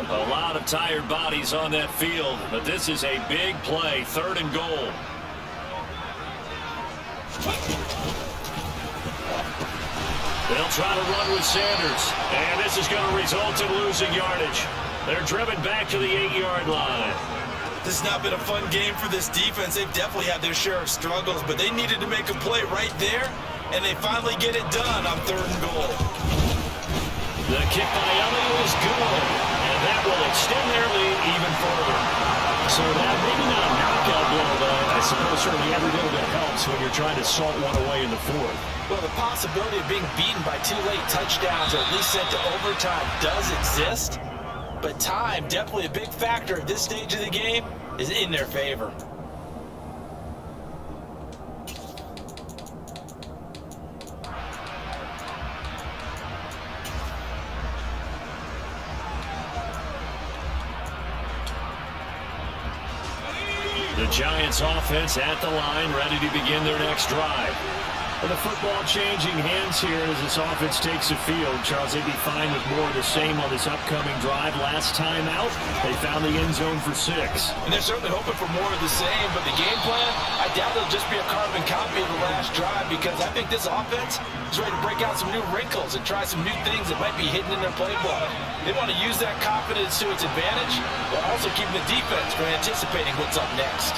A lot of tired bodies on that field, but this is a big play, 3rd and goal. They'll try to run with Sanders, and this is going to result in losing yardage. They're driven back to the 8-yard line. This has not been a fun game for this defense. They've definitely had their share of struggles, but they needed to make a play right there, and they finally get it done on 3rd and goal. The kick by Elliott is good, and that will extend their lead even further. So that maybe not a knockout blow, but I suppose certainly every little bit helps when you're trying to salt one away in the 4th. Well, the possibility of being beaten by 2 late touchdowns or at least sent to overtime does exist, but time, definitely a big factor at this stage of the game, is in their favor. The Giants offense at the line, ready to begin their next drive. With the football changing hands here as this offense takes the field. Charles, they'd be fine with more of the same on this upcoming drive. Last time out, they found the end zone for 6. And they're certainly hoping for more of the same, but the game plan, I doubt it'll just be a carbon copy of the last drive because I think this offense is ready to break out some new wrinkles and try some new things that might be hidden in their playbook. They want to use that confidence to its advantage while also keeping the defense from anticipating what's up next.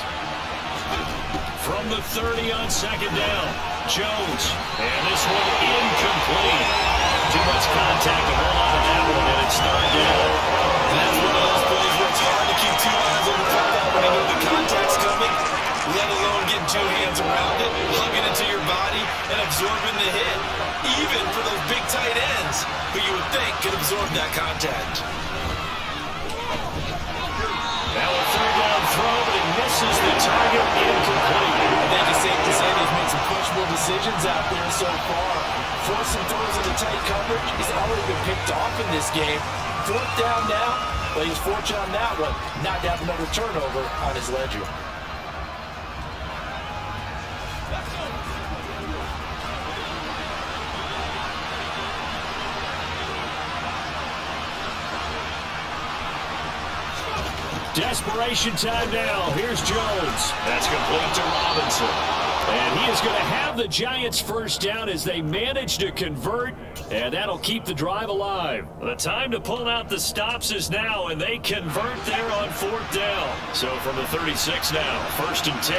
From the 30 on 2nd down, Jones, and this one incomplete. Too much contact to hold on to that one, and it's 3rd down. And that's one of those plays where it's hard to keep 2 eyes on the football when you know the contact's coming, let alone getting 2 hands around it, hugging it to your body, and absorbing the hit, even for those big tight ends who you would think could absorb that contact. Now a 3rd down throw, but it misses the target, incomplete. I think it's safe to say they've made some questionable decisions out there so far. Forcing throws into tight coverage. He's already been picked off in this game. 4th down now, but he's fortunate on that one. Not to have another turnover on his ledger. Desperation time now. Here's Jones. That's complete to Robinson. And he is going to have the Giants first down as they manage to convert, and that'll keep the drive alive. The time to pull out the stops is now, and they convert there on 4th down. So from the 36 now, 1st and 10.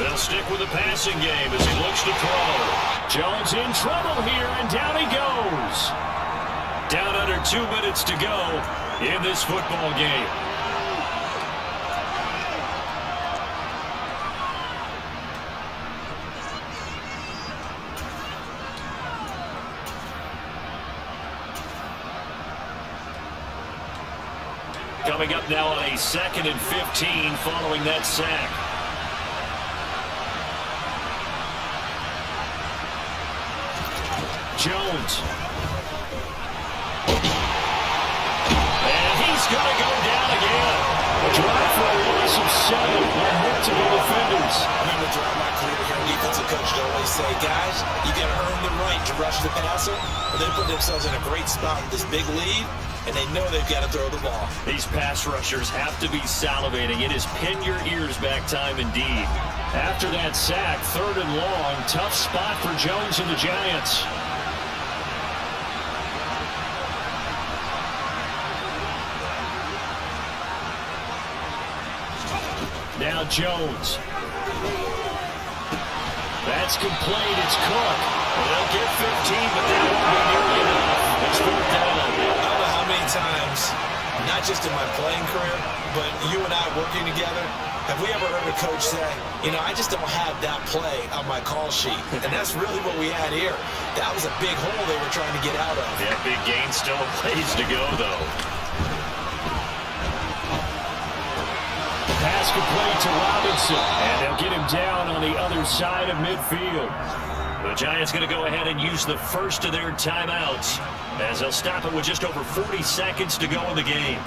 They'll stick with the passing game as he looks to throw. Jones in trouble here, and down he goes. Down under 2 minutes to go in this football game. Coming up now on a 2nd and 15 following that sack. Jones. And he's going to go down again. A drive for a loss of 7 with multiple defenders. I remember throughout my career here, defensive coach would always say, guys, you got to earn the right to rush the passer. And they put themselves in a great spot with this big lead, and they know they've got to throw the ball. These pass rushers have to be salivating. It is pin your ears back time indeed. After that sack, 3rd and long, tough spot for Jones and the Giants. Now Jones. That's complete. It's Cook. Well, they'll get 15, but that won't be nearly enough. It's 4th down. I don't know how many times, not just in my playing career, but you and I working together, have we ever heard a coach say, you know, I just don't have that play on my call sheet. And that's really what we had here. That was a big hole they were trying to get out of. Yeah, big gain, still a ways to go, though. Pass complete to Robinson, and they'll get him down on the other side of midfield. The Giants going to go ahead and use the first of their timeouts, as they'll stop it with just over 40 seconds to go in the game.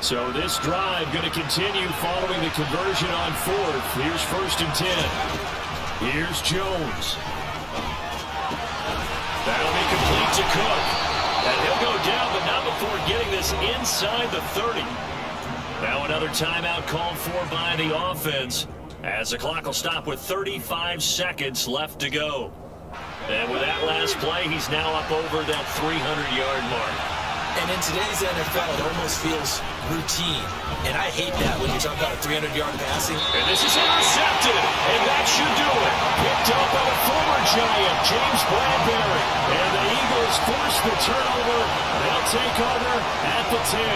So this drive going to continue following the conversion on 4th. Here's 1st and 10. Here's Jones. That'll be complete to Cook. And he'll go down, but not before getting this inside the 30. Now another timeout called for by the offense, as the clock will stop with 35 seconds left to go. And with that last play, he's now up over that 300-yard mark. And in today's NFL, it almost feels routine. And I hate that when you talk about a 300-yard passing. And this is intercepted, and that should do it. Picked up by the former Giant, James Bradbury. And the Eagles force the turnover. They'll take over at the 10.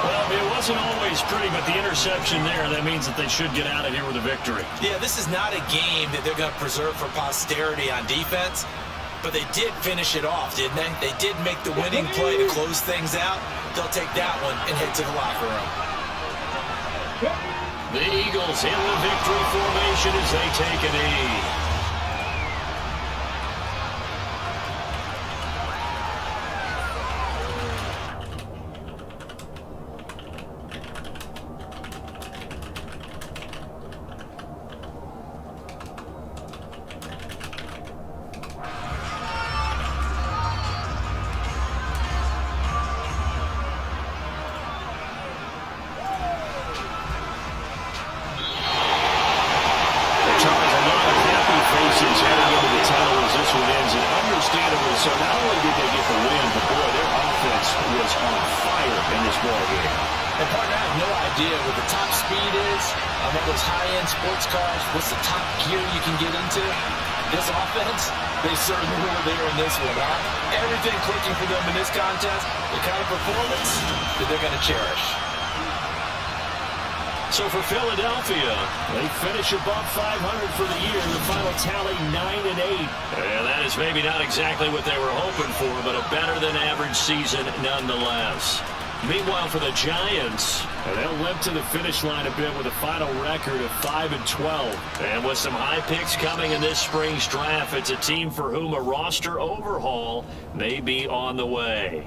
Well, it wasn't always pretty, but the interception there, that means that they should get out of here with a victory. Yeah, this is not a game that they're going to preserve for posterity on defense. But they did finish it off, didn't they? They did make the winning play to close things out. They'll take that one and head to the locker room. The Eagles in the victory formation as they take a knee. So not only did they get the win, but boy, their offense was on fire in this ball game. And partner, I have no idea what the top speed is on one of those high-end sports cars. What's the top gear you can get into? This offense, they certainly were there in this one, huh? Everything clicking for them in this contest, the kind of performance that they're going to cherish. So for Philadelphia, they finish above 500 for the year. The final tally 9-8. And that is maybe not exactly what they were hoping for, but a better than average season nonetheless. Meanwhile, for the Giants, they'll limp to the finish line a bit with a final record of 5-12. And with some high picks coming in this spring's draft, it's a team for whom a roster overhaul may be on the way.